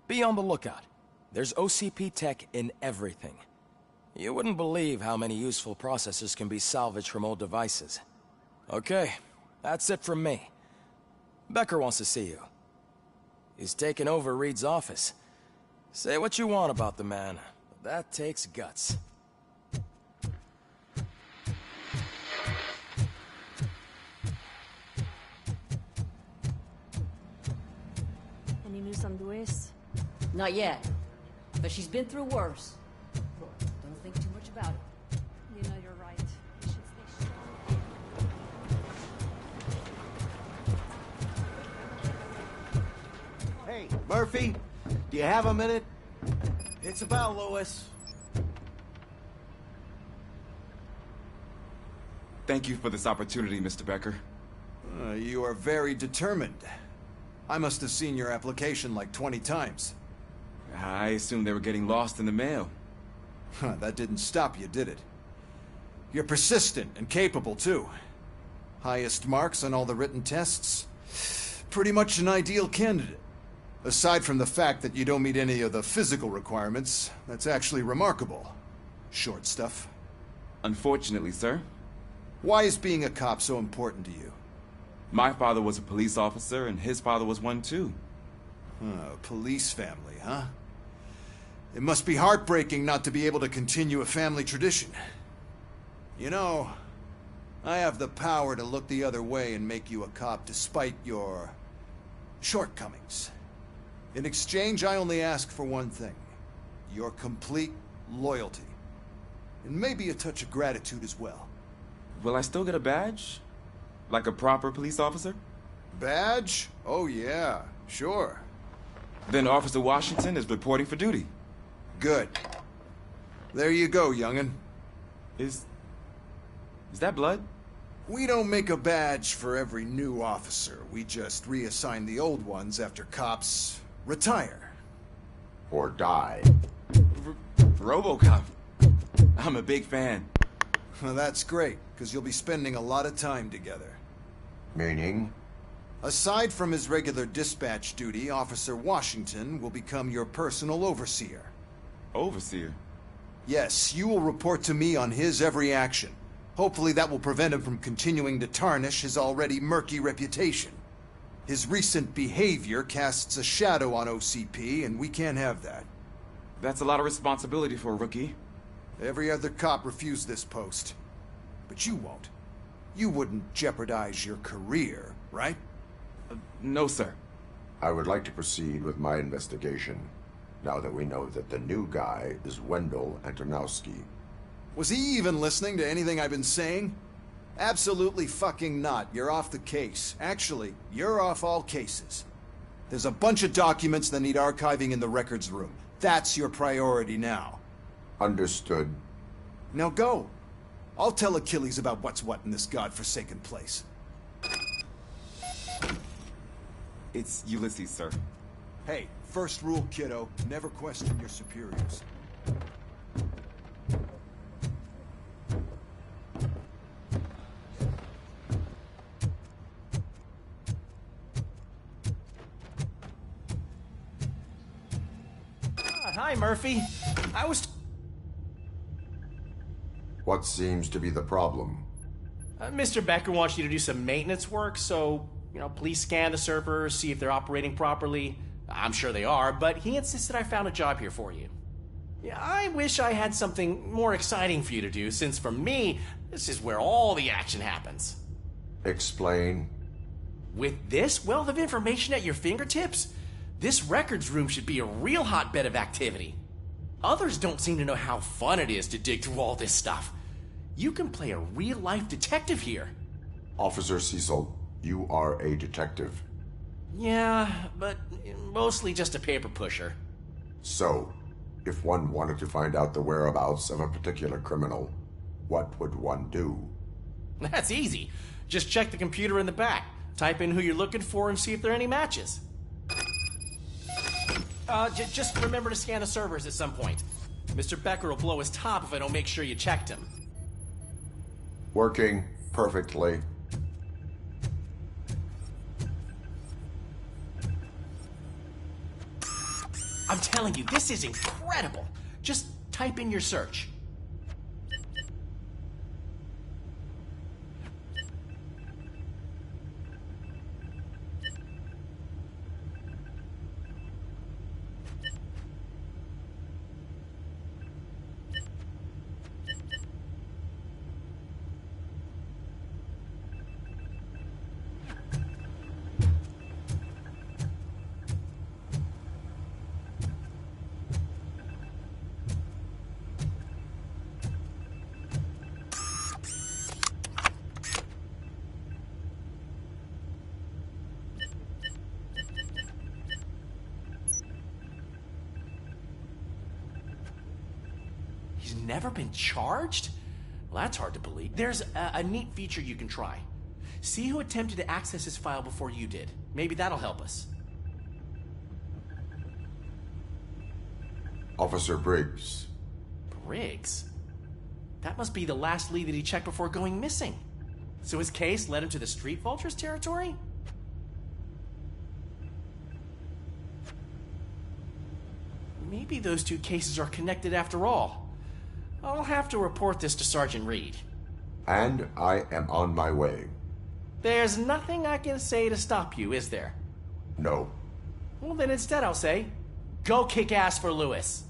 Speaker 14: Be on the lookout. There's OCP tech in everything. You wouldn't believe how many useful processors can be salvaged from old devices. Okay, that's it from me. Becker wants to see you. He's taken over Reed's office. Say what you want about the man, but that takes guts.
Speaker 6: Any news on Luis?
Speaker 1: Not yet, but she's been through worse. Don't think too much about it.
Speaker 6: You know, you're right. We should stay strong.
Speaker 7: Hey, Murphy, do you have a minute? It's about Lewis.
Speaker 18: Thank you for this opportunity, Mr. Becker.
Speaker 5: You are very determined. I must have seen your application like 20 times.
Speaker 18: I assumed they were getting lost in the mail.
Speaker 5: That didn't stop you, did it? You're persistent and capable, too. Highest marks on all the written tests. Pretty much an ideal candidate. Aside from the fact that you don't meet any of the physical requirements, that's actually remarkable. Short stuff.
Speaker 18: Unfortunately, sir.
Speaker 5: Why is being a cop so important to you?
Speaker 18: My father was a police officer, and his father was one, too.
Speaker 5: Police family, huh? It must be heartbreaking not to be able to continue a family tradition. You know, I have the power to look the other way and make you a cop despite your shortcomings. In exchange, I only ask for one thing. Your complete loyalty. And maybe a touch of gratitude as well.
Speaker 18: Will I still get a badge? Like a proper police officer?
Speaker 5: Badge? Oh yeah, sure.
Speaker 18: Then Officer Washington is reporting for duty.
Speaker 5: Good. There you go, young'un.
Speaker 18: Is that blood?
Speaker 5: We don't make a badge for every new officer. We just reassign the old ones after cops retire.
Speaker 4: Or die.
Speaker 18: Robocop. I'm a big fan.
Speaker 5: Well, that's great, because you'll be spending a lot of time together.
Speaker 4: Meaning?
Speaker 5: Aside from his regular dispatch duty, Officer Washington will become your personal overseer.
Speaker 18: Overseer?
Speaker 5: Yes, you will report to me on his every action. Hopefully that will prevent him from continuing to tarnish his already murky reputation. His recent behavior casts a shadow on OCP, and we can't have that.
Speaker 18: That's a lot of responsibility for a rookie.
Speaker 5: Every other cop refused this post. But you won't. You wouldn't jeopardize your career, right?
Speaker 18: No, sir.
Speaker 4: I would like to proceed with my investigation, now that we know that the new guy is Wendell Antonowski.
Speaker 5: Was he even listening to anything I've been saying? Absolutely fucking not. You're off the case. Actually, you're off all cases. There's a bunch of documents that need archiving in the records room. That's your priority now.
Speaker 4: Understood.
Speaker 5: Now go. I'll tell Achilles about what's what in this godforsaken place.
Speaker 18: It's Ulysses, sir.
Speaker 5: Hey, first rule, kiddo. Never question your superiors.
Speaker 12: Hi, Murphy. I was...
Speaker 4: What seems to be the problem?
Speaker 12: Mr. Becker wants you to do some maintenance work, so, please scan the servers, see if they're operating properly. I'm sure they are, but he insisted I found a job here for you. Yeah, I wish I had something more exciting for you to do, since for me, this is where all the action happens.
Speaker 4: Explain.
Speaker 12: With this wealth of information at your fingertips, this records room should be a real hotbed of activity. Others don't seem to know how fun it is to dig through all this stuff. You can play a real-life detective here.
Speaker 4: Officer Cecil, you are a detective.
Speaker 12: Yeah, but mostly just a paper pusher.
Speaker 4: So, if one wanted to find out the whereabouts of a particular criminal, what would one do?
Speaker 12: That's easy. Just check the computer in the back, type in who you're looking for, and see if there are any matches. Just remember to scan the servers at some point. Mr. Becker will blow his top if I don't make sure you checked him.
Speaker 4: Working perfectly.
Speaker 19: telling you, this is incredible. Just type in your search. He's never been charged? Well, that's hard to believe. There's a neat feature you can try. See who attempted to access his file before you did. Maybe that'll help us.
Speaker 4: Officer Briggs.
Speaker 19: Briggs? That must be the last lead that he checked before going missing. So his case led him to the Street Vultures territory? Maybe those two cases are connected after all. I'll have to report this to Sergeant Reed.
Speaker 4: And I am on my way.
Speaker 19: There's nothing I can say to stop you, is there?
Speaker 4: No.
Speaker 19: Well, then instead I'll say, go kick ass for Lewis.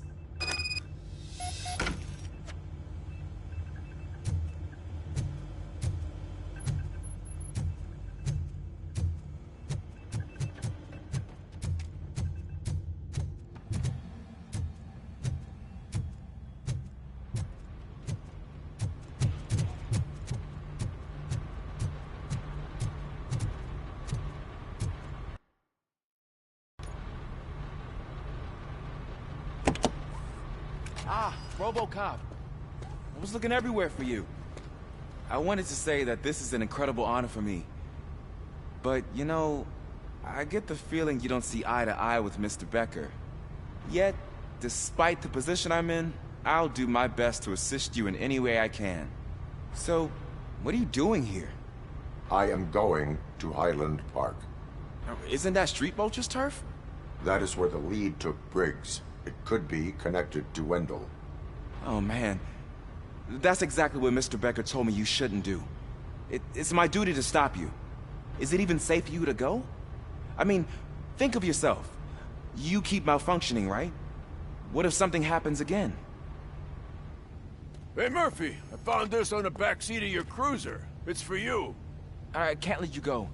Speaker 18: Ah, Robocop. I was looking everywhere for you. I wanted to say that this is an incredible honor for me. But, you know, I get the feeling you don't see eye to eye with Mr. Becker. Yet, despite the position I'm in, I'll do my best to assist you in any way I can. So, what are you doing here?
Speaker 4: I am going to Highland Park.
Speaker 18: Isn't that Street Vulture's turf?
Speaker 4: That is where the lead took Briggs. It could be connected to Wendell.
Speaker 18: Oh, man. That's exactly what Mr. Becker told me you shouldn't do. It's my duty to stop you. Is it even safe for you to go? I mean, think of yourself. You keep malfunctioning, right? What if something happens again?
Speaker 10: Hey, Murphy, I found this on the back seat of your cruiser. It's for you.
Speaker 18: I can't let you go.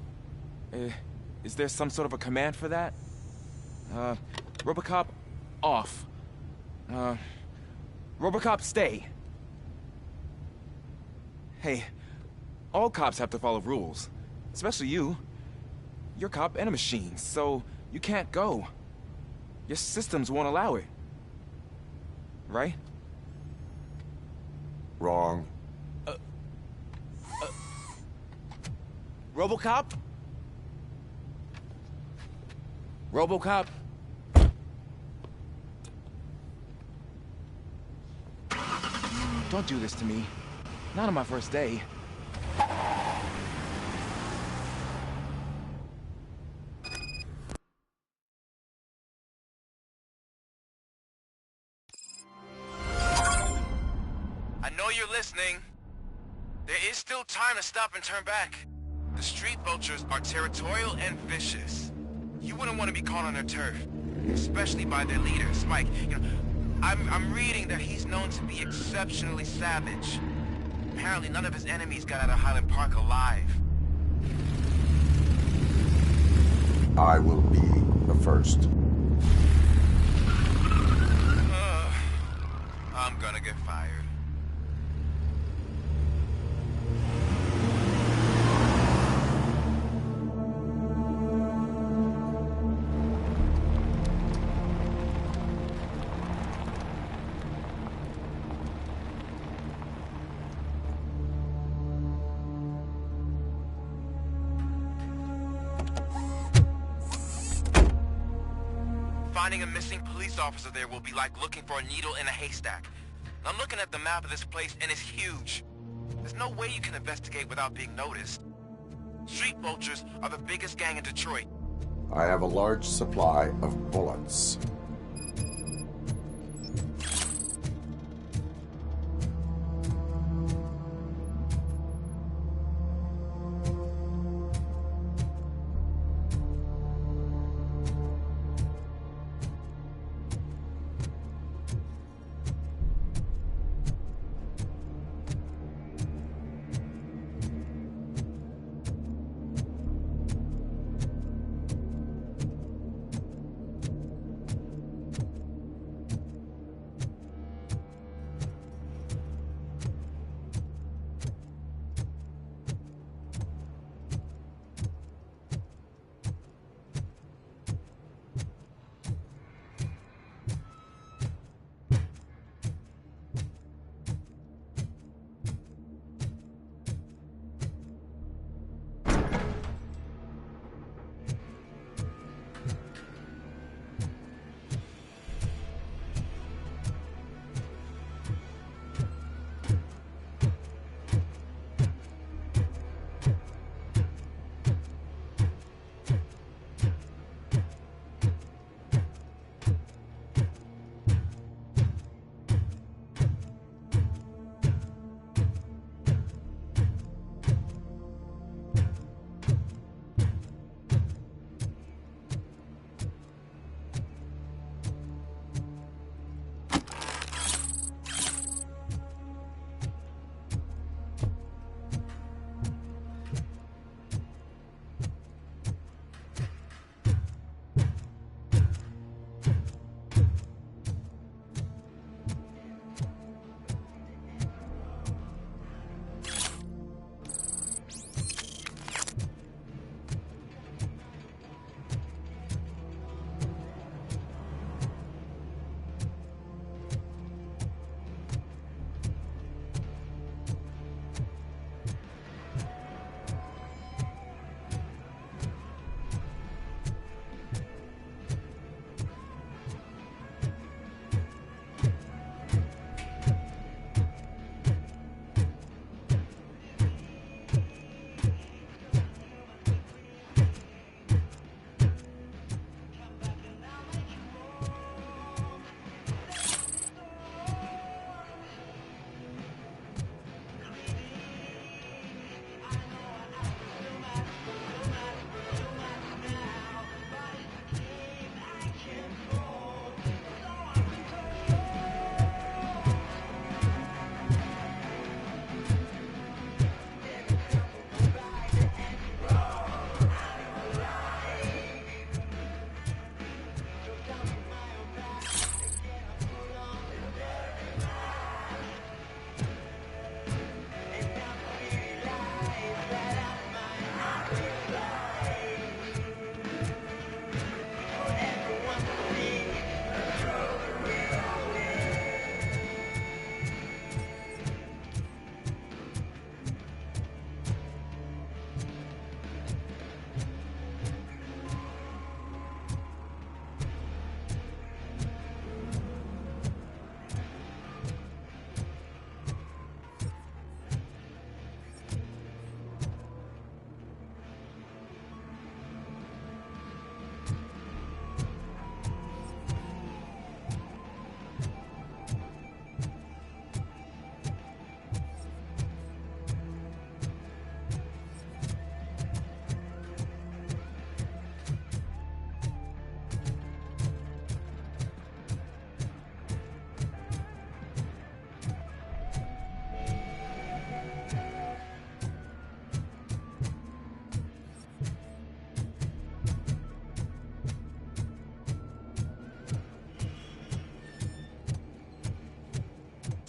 Speaker 18: Is there some sort of a command for that? Robocop, off. Robocop, stay. Hey, all cops have to follow rules. Especially you. You're a cop and a machine, so you can't go. Your systems won't allow it. Right?
Speaker 4: Wrong.
Speaker 18: Robocop? Robocop? Don't do this to me. Not on my first day.
Speaker 16: I know you're listening. There is still time to stop and turn back. The Street Vultures are territorial and vicious. You wouldn't want to be caught on their turf, especially by their leader, Spike. You know, I'm reading that he's known to be exceptionally savage. Apparently none of his enemies got out of Highland Park alive.
Speaker 4: I will be the first.
Speaker 16: I'm gonna get fired. Finding a missing police officer there will be like looking for a needle in a haystack. I'm looking at the map of this place and it's huge. There's no way you can investigate without being noticed. Street Vultures are the biggest gang in Detroit.
Speaker 4: I have a large supply of bullets.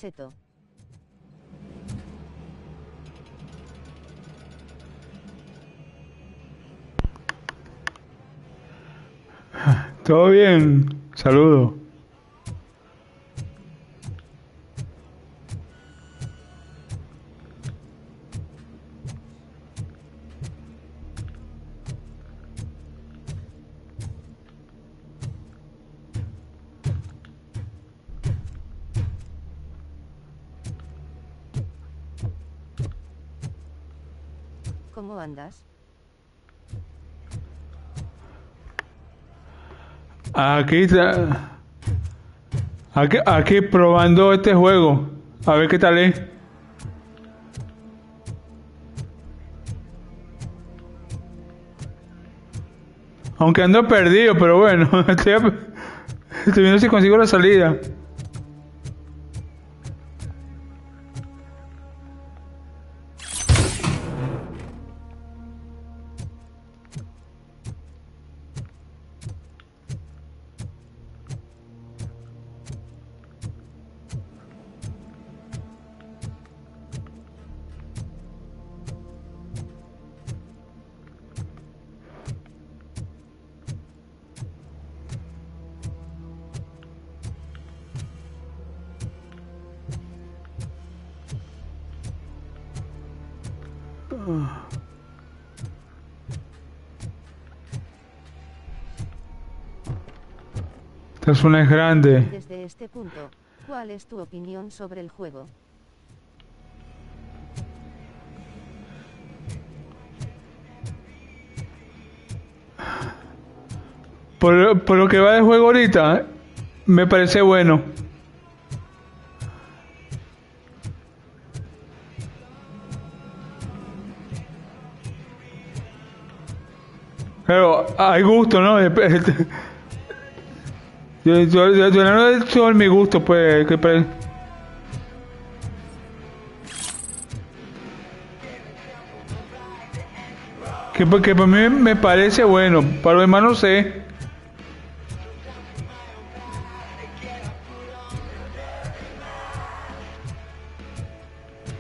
Speaker 20: Cheto.
Speaker 21: Todo bien, saludo.
Speaker 20: ¿Cómo andas?
Speaker 21: Aquí, Aquí probando este juego. A ver qué tal es. Aunque ando perdido, pero bueno. Estoy viendo si consigo la salida. Esta zona es grande.
Speaker 20: Desde este punto, ¿cuál es tu opinión sobre el juego?
Speaker 21: Por lo que va de juego ahorita, me parece bueno. Pero hay gusto, ¿no? Yo no he hecho mi gusto, pues. Que para mí me parece bueno, para los demás no sé.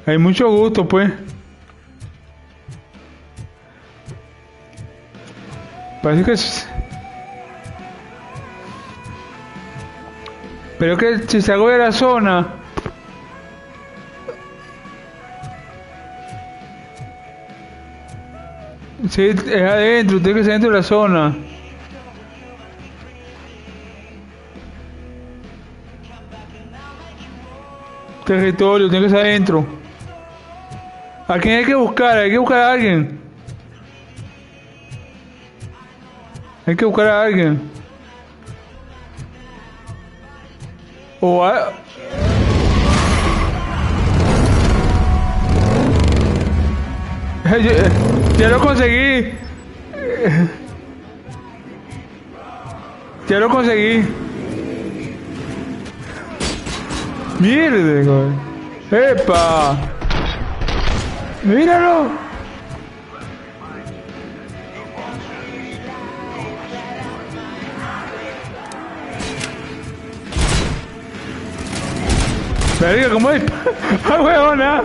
Speaker 21: Hay mucho gusto, pues. Parece que es... Pero que si salgo de la zona... Sí, es adentro, tiene que ser dentro de la zona. Territorio, tiene que ser adentro. ¿A quién hay que buscar? Hay que buscar a alguien. Hay que buscar a alguien. O a... Ya lo conseguí. Ya lo conseguí. Mierda, güey. ¡Epa! ¡Míralo! Verga, ¿cómo es? ¡Ah, huevona!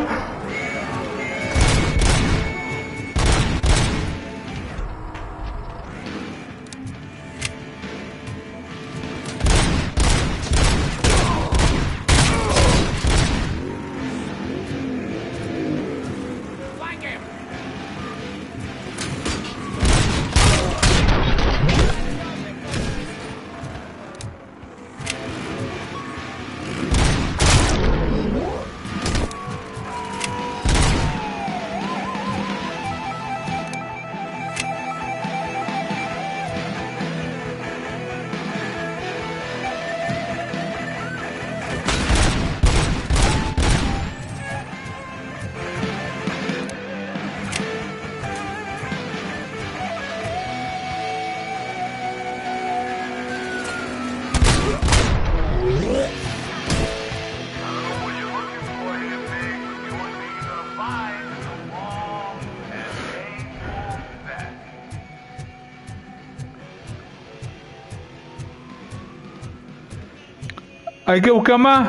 Speaker 21: Hay que buscar más.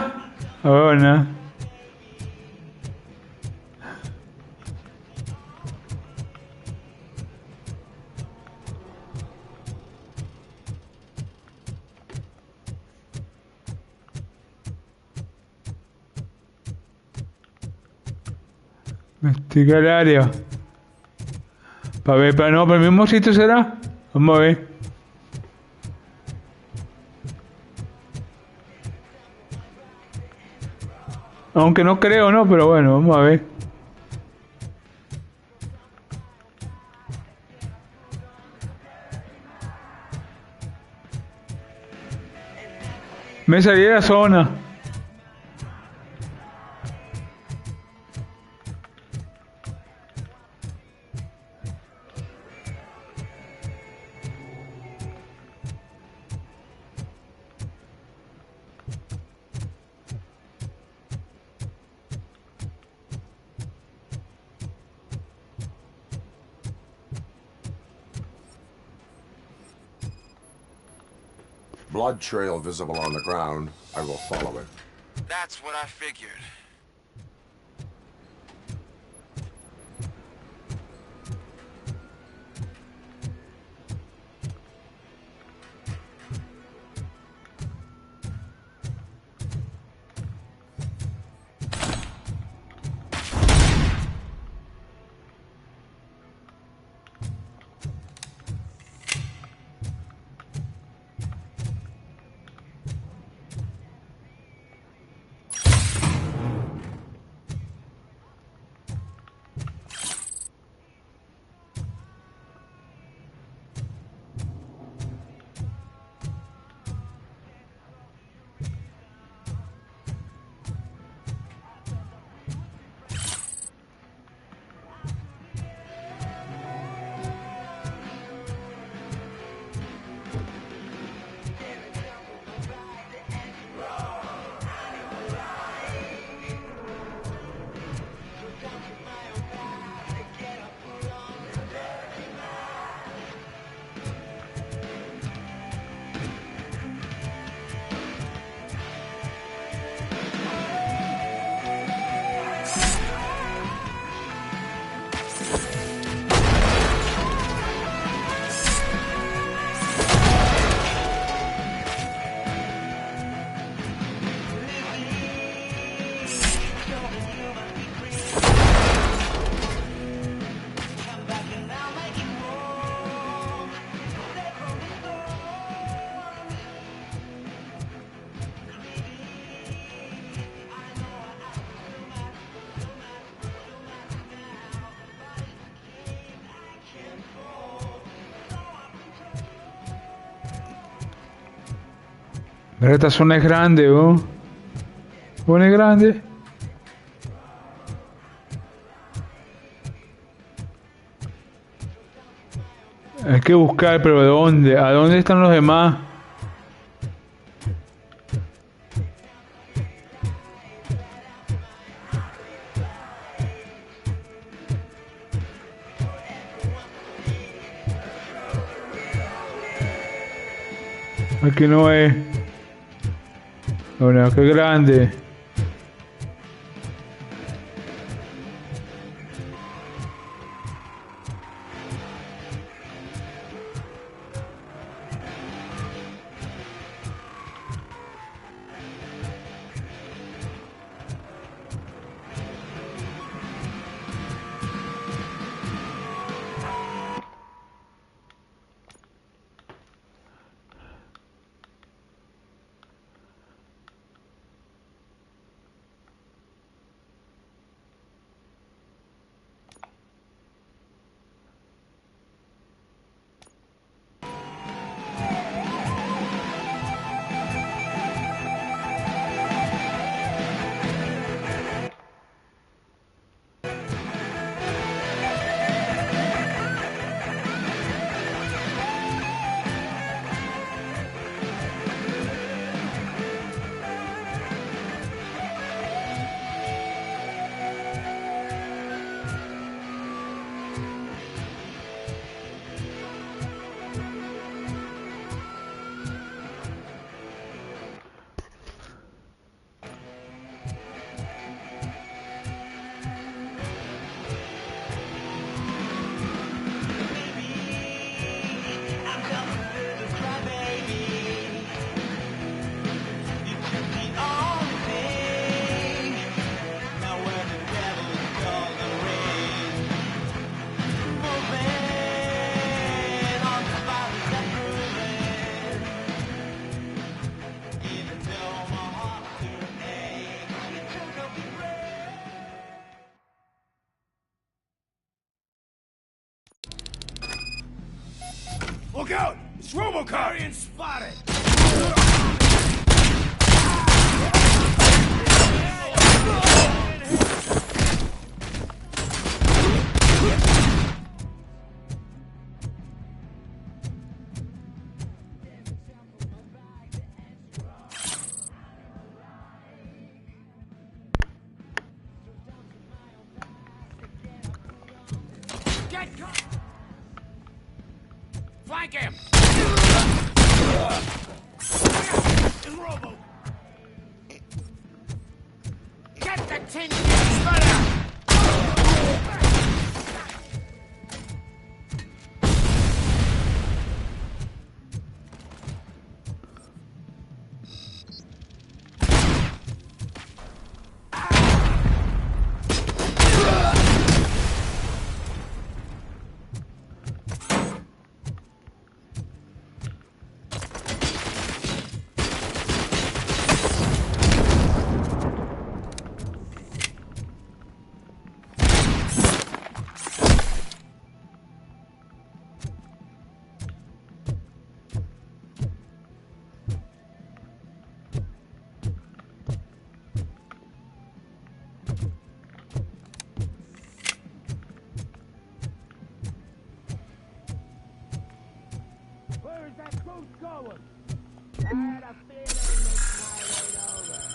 Speaker 21: Oh, no. Investiga el área. Para ver, para no, para el mismo sitio será. Vamos a ver. Aunque no creo, no, pero bueno, vamos a ver. Me salí de la zona.
Speaker 4: Blood trail visible on the ground. I will follow it.
Speaker 16: That's what I figured.
Speaker 21: Pero esta zona es grande, ¿no? ¿Zona es grande? Hay que buscar, pero ¿de dónde? ¿A dónde están los demás? Aquí no es. Bueno, qué grande.
Speaker 2: Look out! It's Robocop! Spotted!
Speaker 10: Flank him! Robo! Get the tin can sputter! Where is that boat going? I had a feeling this night ain't over.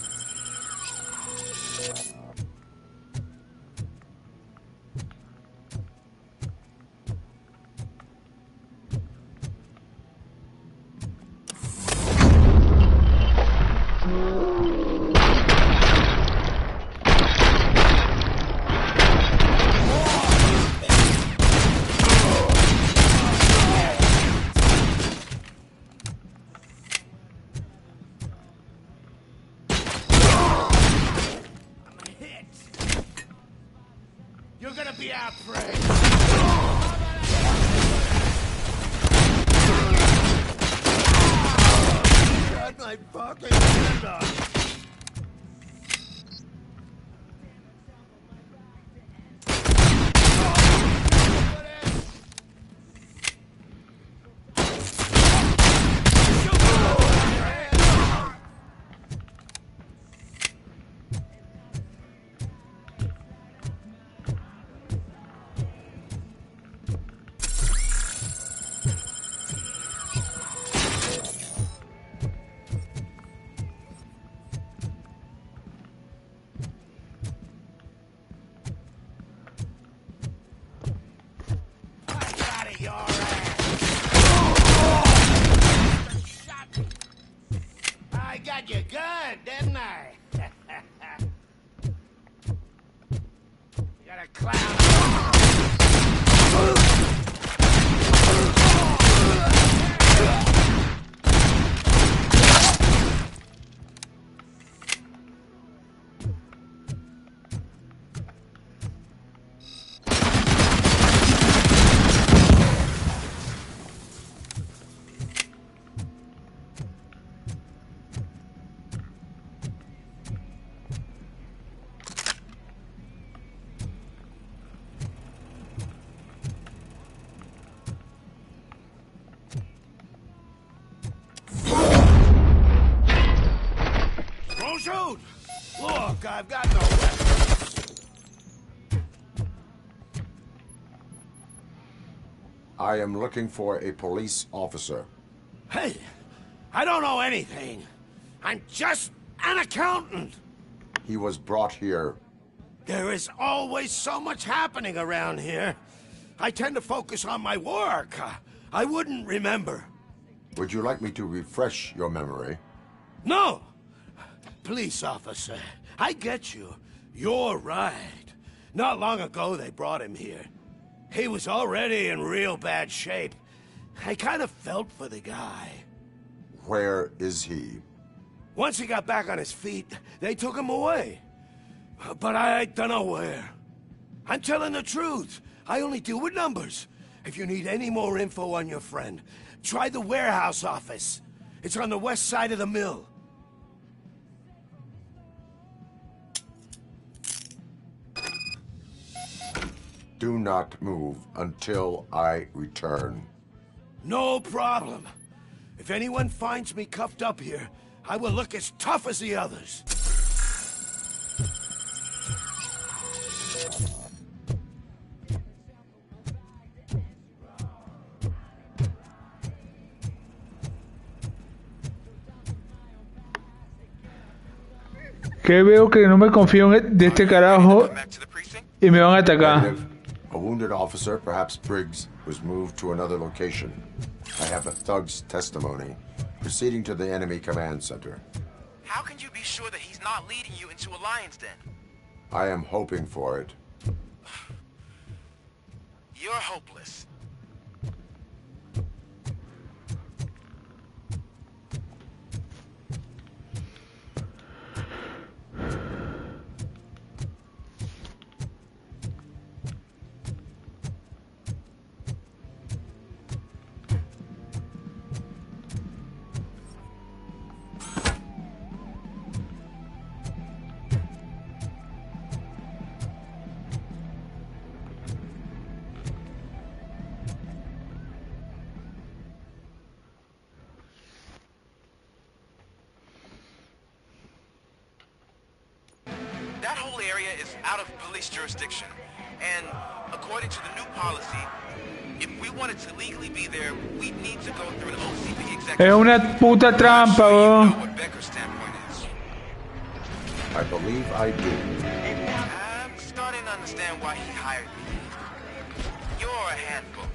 Speaker 10: You're gonna be our prey. Got my fucking hand off. I got you good, didn't I? You got a clown. Don't shoot! Look, I've got no weapons.
Speaker 4: I am looking for a police officer.
Speaker 10: Hey, I don't know anything. I'm just an accountant.
Speaker 4: He was brought here.
Speaker 10: There is always so much happening around here. I tend to focus on my work. I wouldn't remember.
Speaker 4: Would you like me to refresh your memory?
Speaker 10: No! Police officer, I get you. You're right. Not long ago they brought him here. He was already in real bad shape. I kind of felt for the guy.
Speaker 4: Where is he?
Speaker 10: Once he got back on his feet, they took him away. But I don't know where. I'm telling the truth. I only deal with numbers. If you need any more info on your friend, try the warehouse office. It's on the west side of the mill.
Speaker 4: Do not move until I return.
Speaker 10: No problem. If anyone finds me cuffed up here, I will look as tough as the others.
Speaker 21: Que veo que no me confío de este carajo y me van a atacar.
Speaker 4: A wounded officer, perhaps Briggs, was moved to another location. I have a thug's testimony proceeding to the enemy command center.
Speaker 16: How can you be sure that he's not leading you into a lion's den?
Speaker 4: I am hoping for it.
Speaker 16: You're hopeless. That whole area is out of police jurisdiction, and according to the new policy, if we wanted to legally be there, we'd need to go through an OCP executive.
Speaker 21: Es una puta trampa, weón.
Speaker 16: What Becker's standpoint is.
Speaker 4: I believe I do.
Speaker 16: I'm starting to understand why he hired me. You're a handful.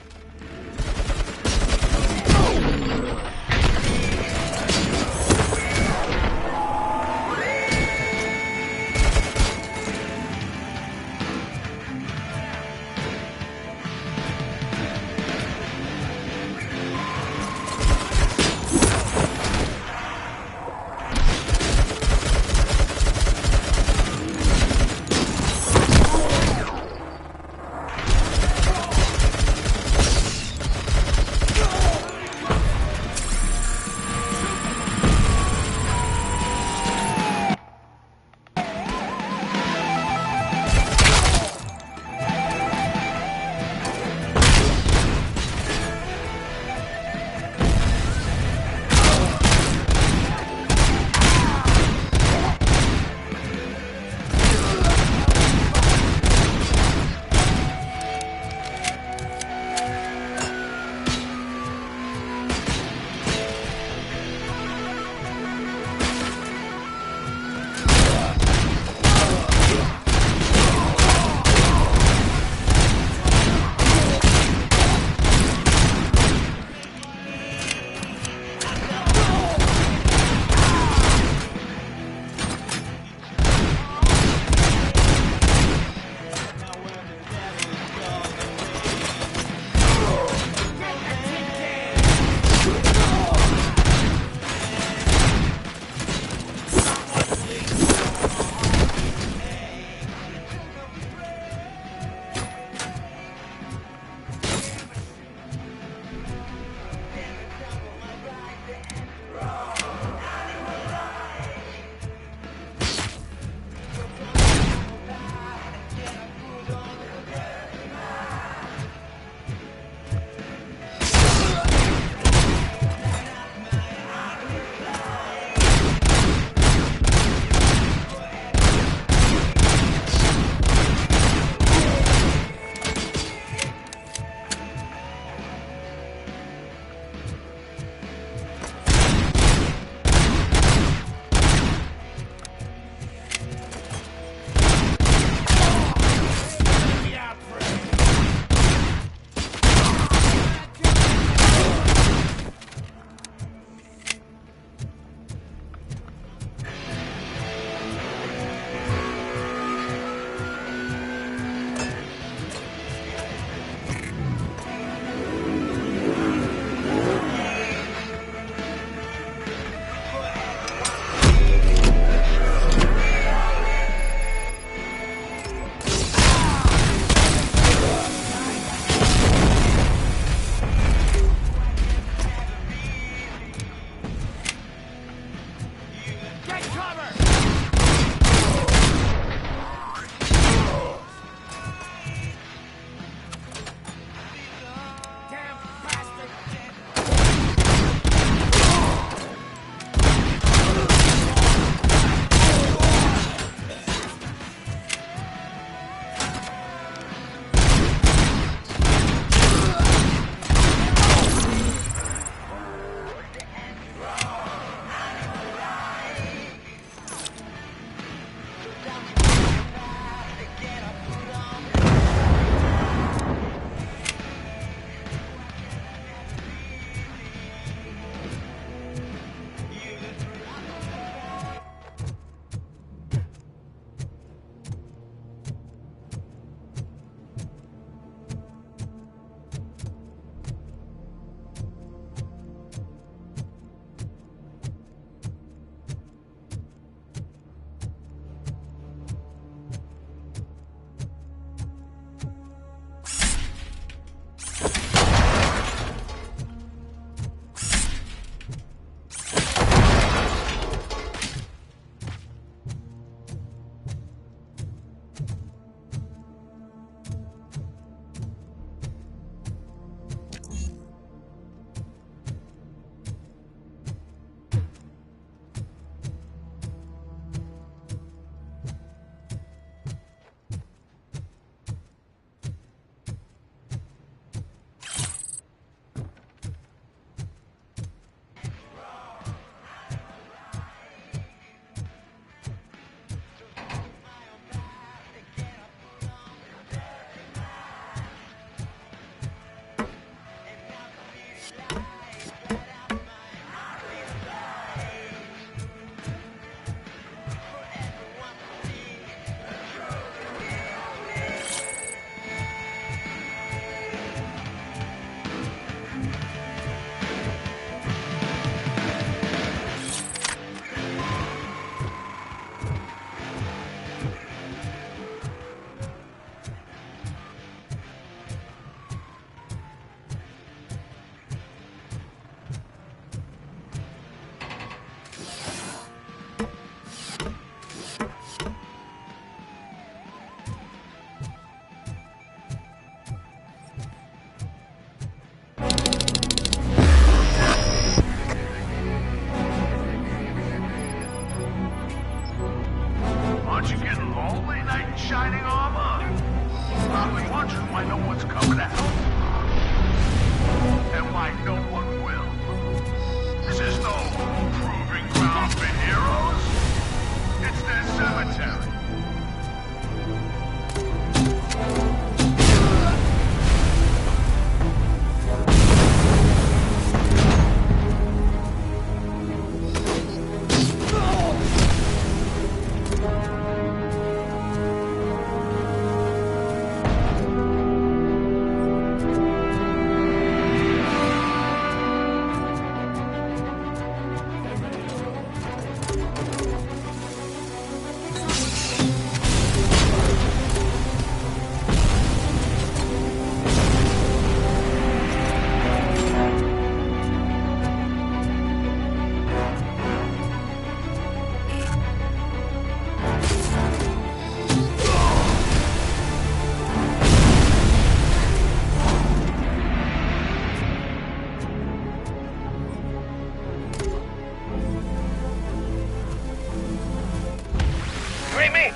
Speaker 2: read me?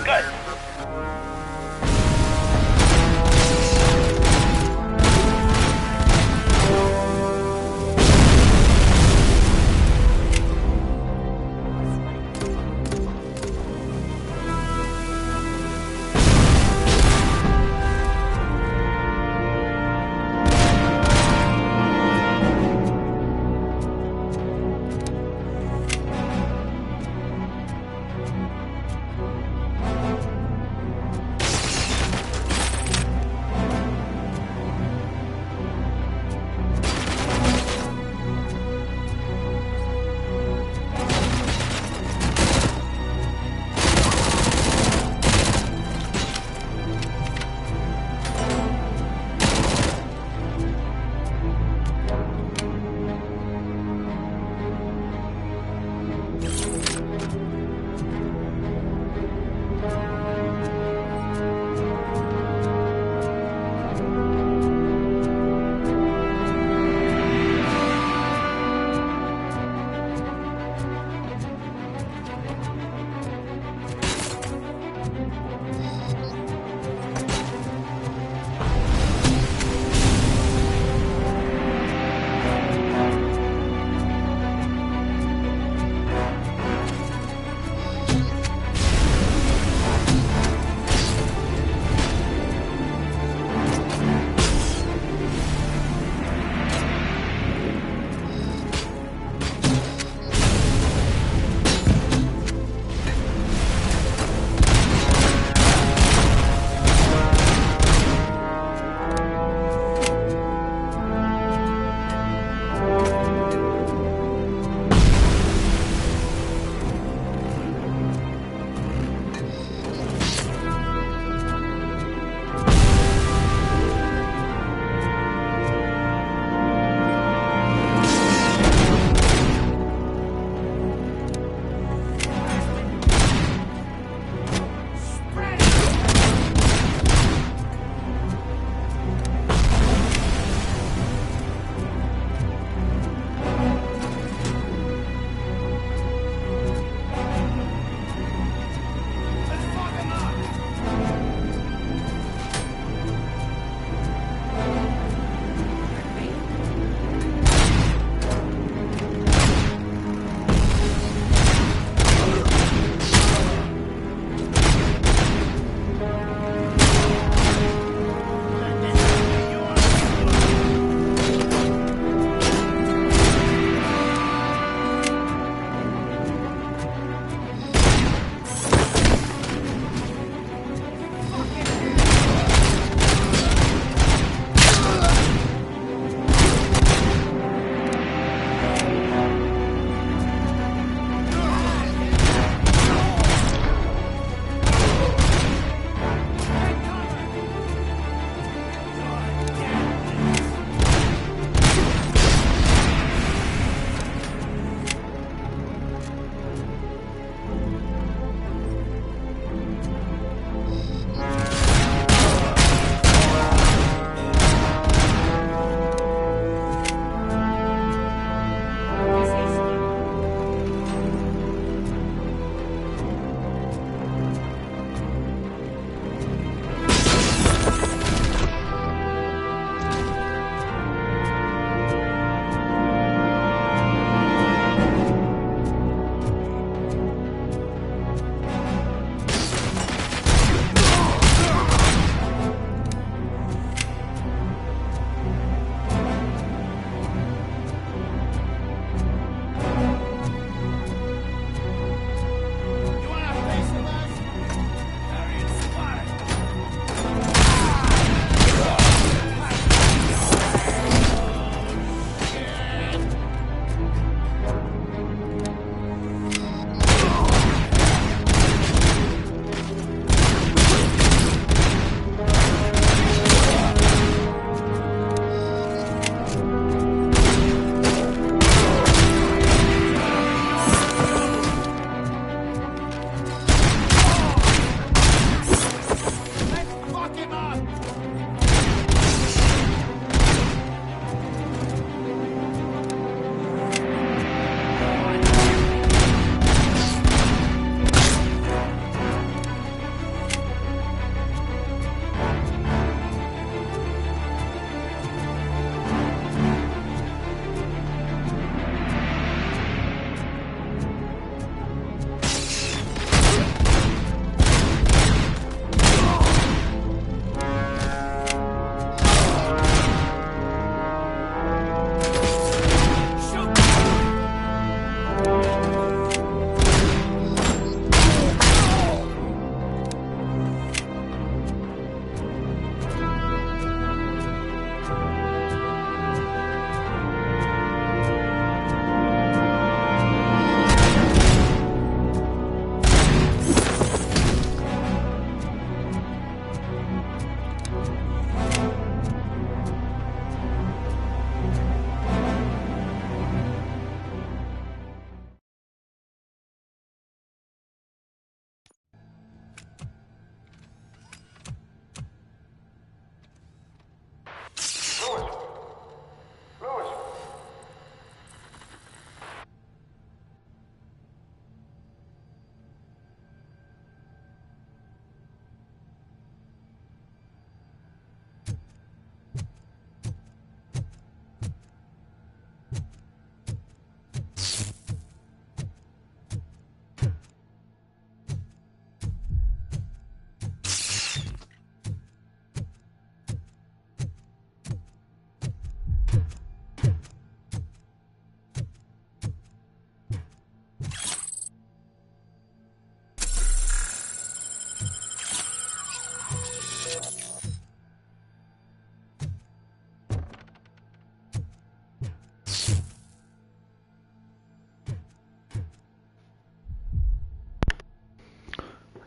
Speaker 2: Good.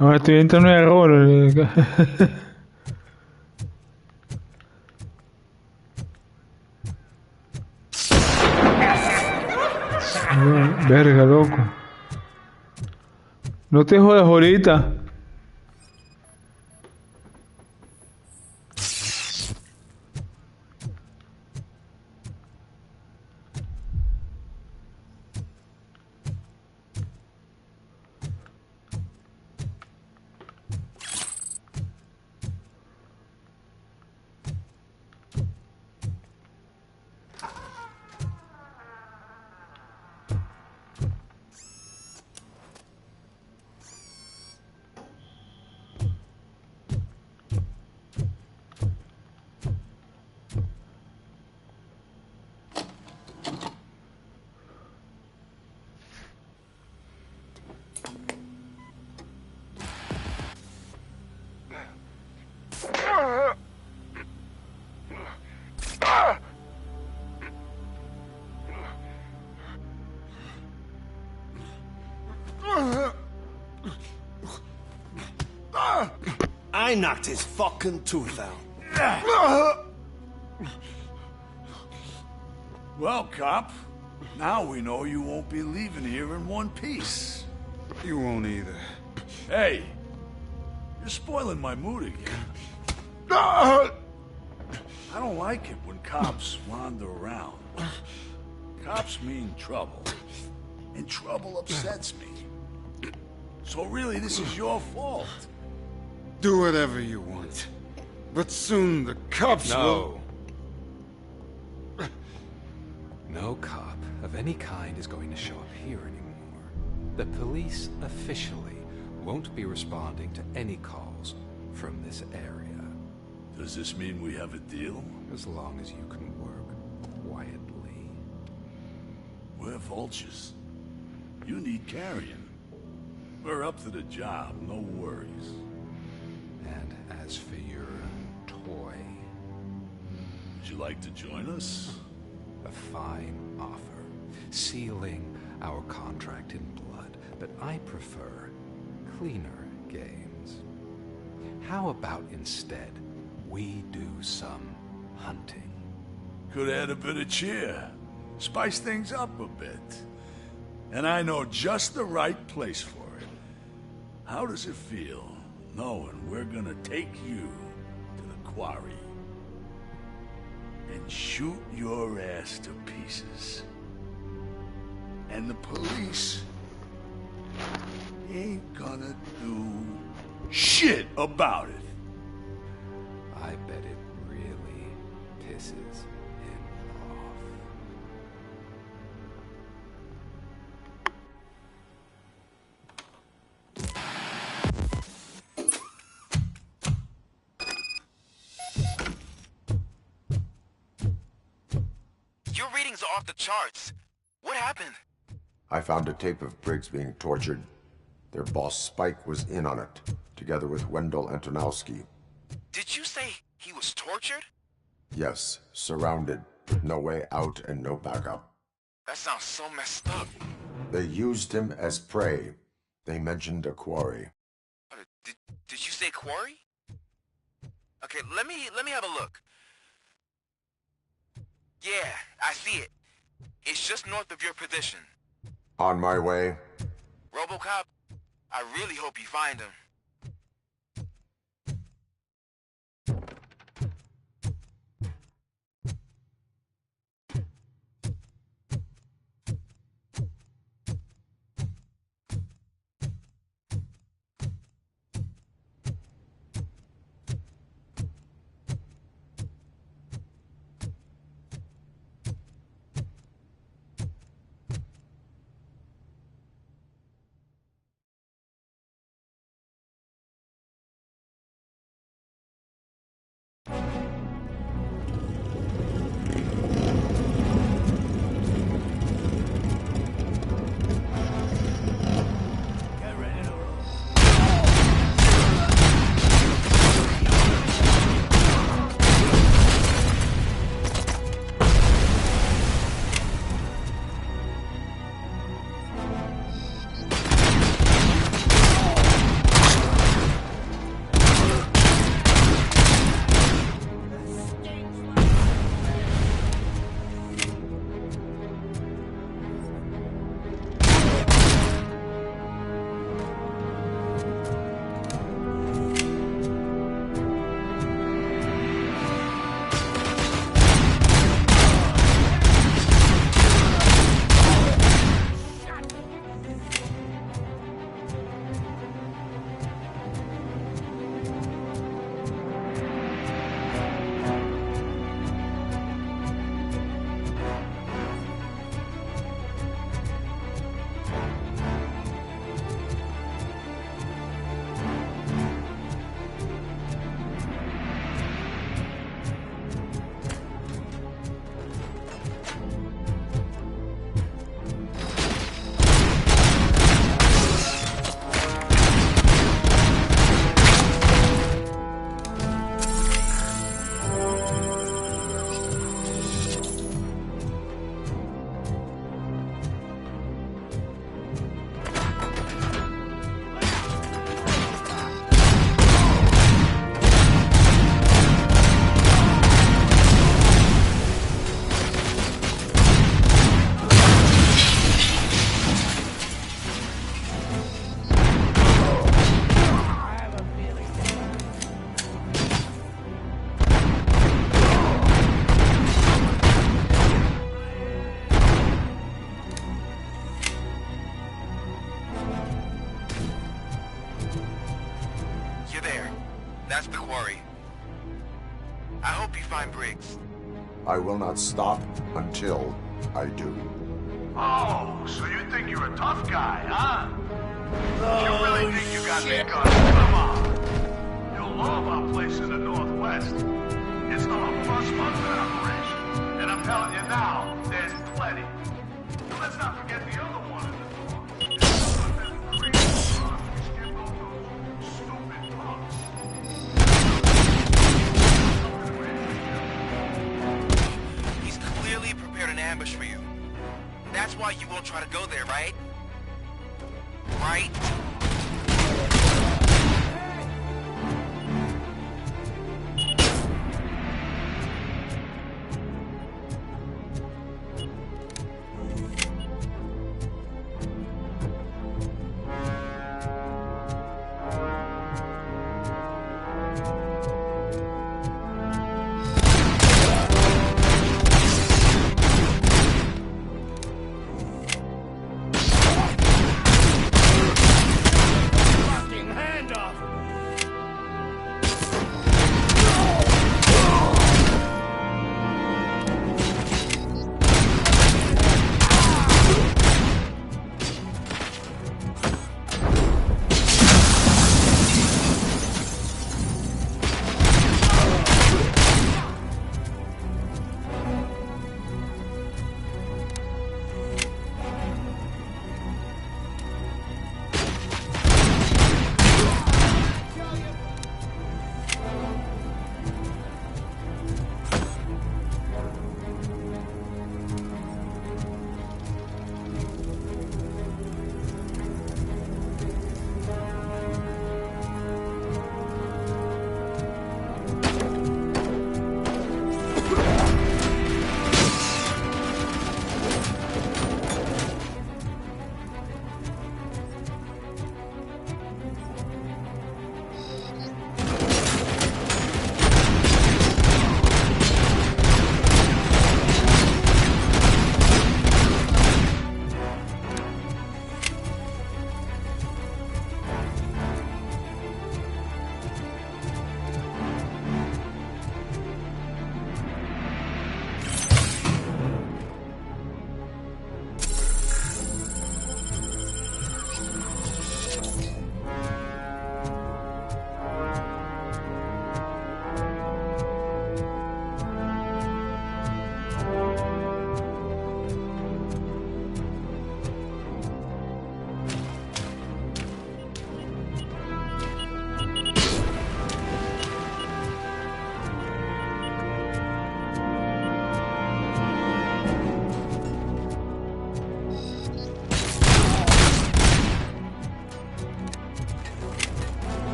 Speaker 21: Ahora estoy entrando en error. Verga, loco. No te jodas ahorita.
Speaker 10: I knocked his fucking tooth out.
Speaker 8: Well, cop, now we know you won't be leaving here in one piece.
Speaker 4: You won't either.
Speaker 8: Hey, you're spoiling my mood again. I don't like it when cops wander around. Cops mean trouble, and trouble upsets me. So really, this is your fault.
Speaker 4: Do whatever you want. But soon the cops will...
Speaker 17: No cop of any kind is going to show up here anymore. The police officially won't be responding to any calls from this area.
Speaker 8: Does this mean we have a deal?
Speaker 17: As long as you can work quietly.
Speaker 8: We're vultures. You need carrying. We're up to the job, no worries.
Speaker 17: And as for your toy...
Speaker 8: Would you like to join us?
Speaker 17: A fine offer, sealing our contract in blood, but I prefer cleaner games. How about instead we do some hunting?
Speaker 8: Could add a bit of cheer, spice things up a bit. And I know just the right place for it. How does it feel knowing we're gonna take you to the quarry and shoot your ass to pieces? And the police ain't gonna do shit about it.
Speaker 17: I bet it really pisses him off.
Speaker 16: Your readings are off the charts. What happened?
Speaker 4: I found a tape of Briggs being tortured. Their boss Spike was in on it, together with Wendell Antonowski.
Speaker 16: Did you say he was tortured?
Speaker 4: Yes, surrounded, no way out and no backup.
Speaker 16: That sounds so messed up.
Speaker 4: They used him as prey. They mentioned a quarry.
Speaker 16: Did you say quarry? Okay, let me have a look. Yeah, I see it. It's just north of your position.
Speaker 4: On my way.
Speaker 16: Robocop, I really hope you find him. find Briggs.
Speaker 4: I will not stop until I do.
Speaker 8: Oh, so you think you're a tough guy, huh? You really think you got me covered? Come on. You'll know about places in the Northwest. It's not a first-month operation. And I'm telling you now, there's plenty. And let's not forget the other one in the door.
Speaker 16: He's clearly prepared an ambush for you. That's why you won't try to go there, right? Right?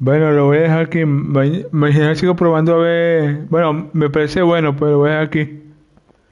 Speaker 21: Bueno, lo voy a dejar aquí. Mañana sigo probando a ver. Bueno, me parece bueno, pero lo voy a dejar aquí.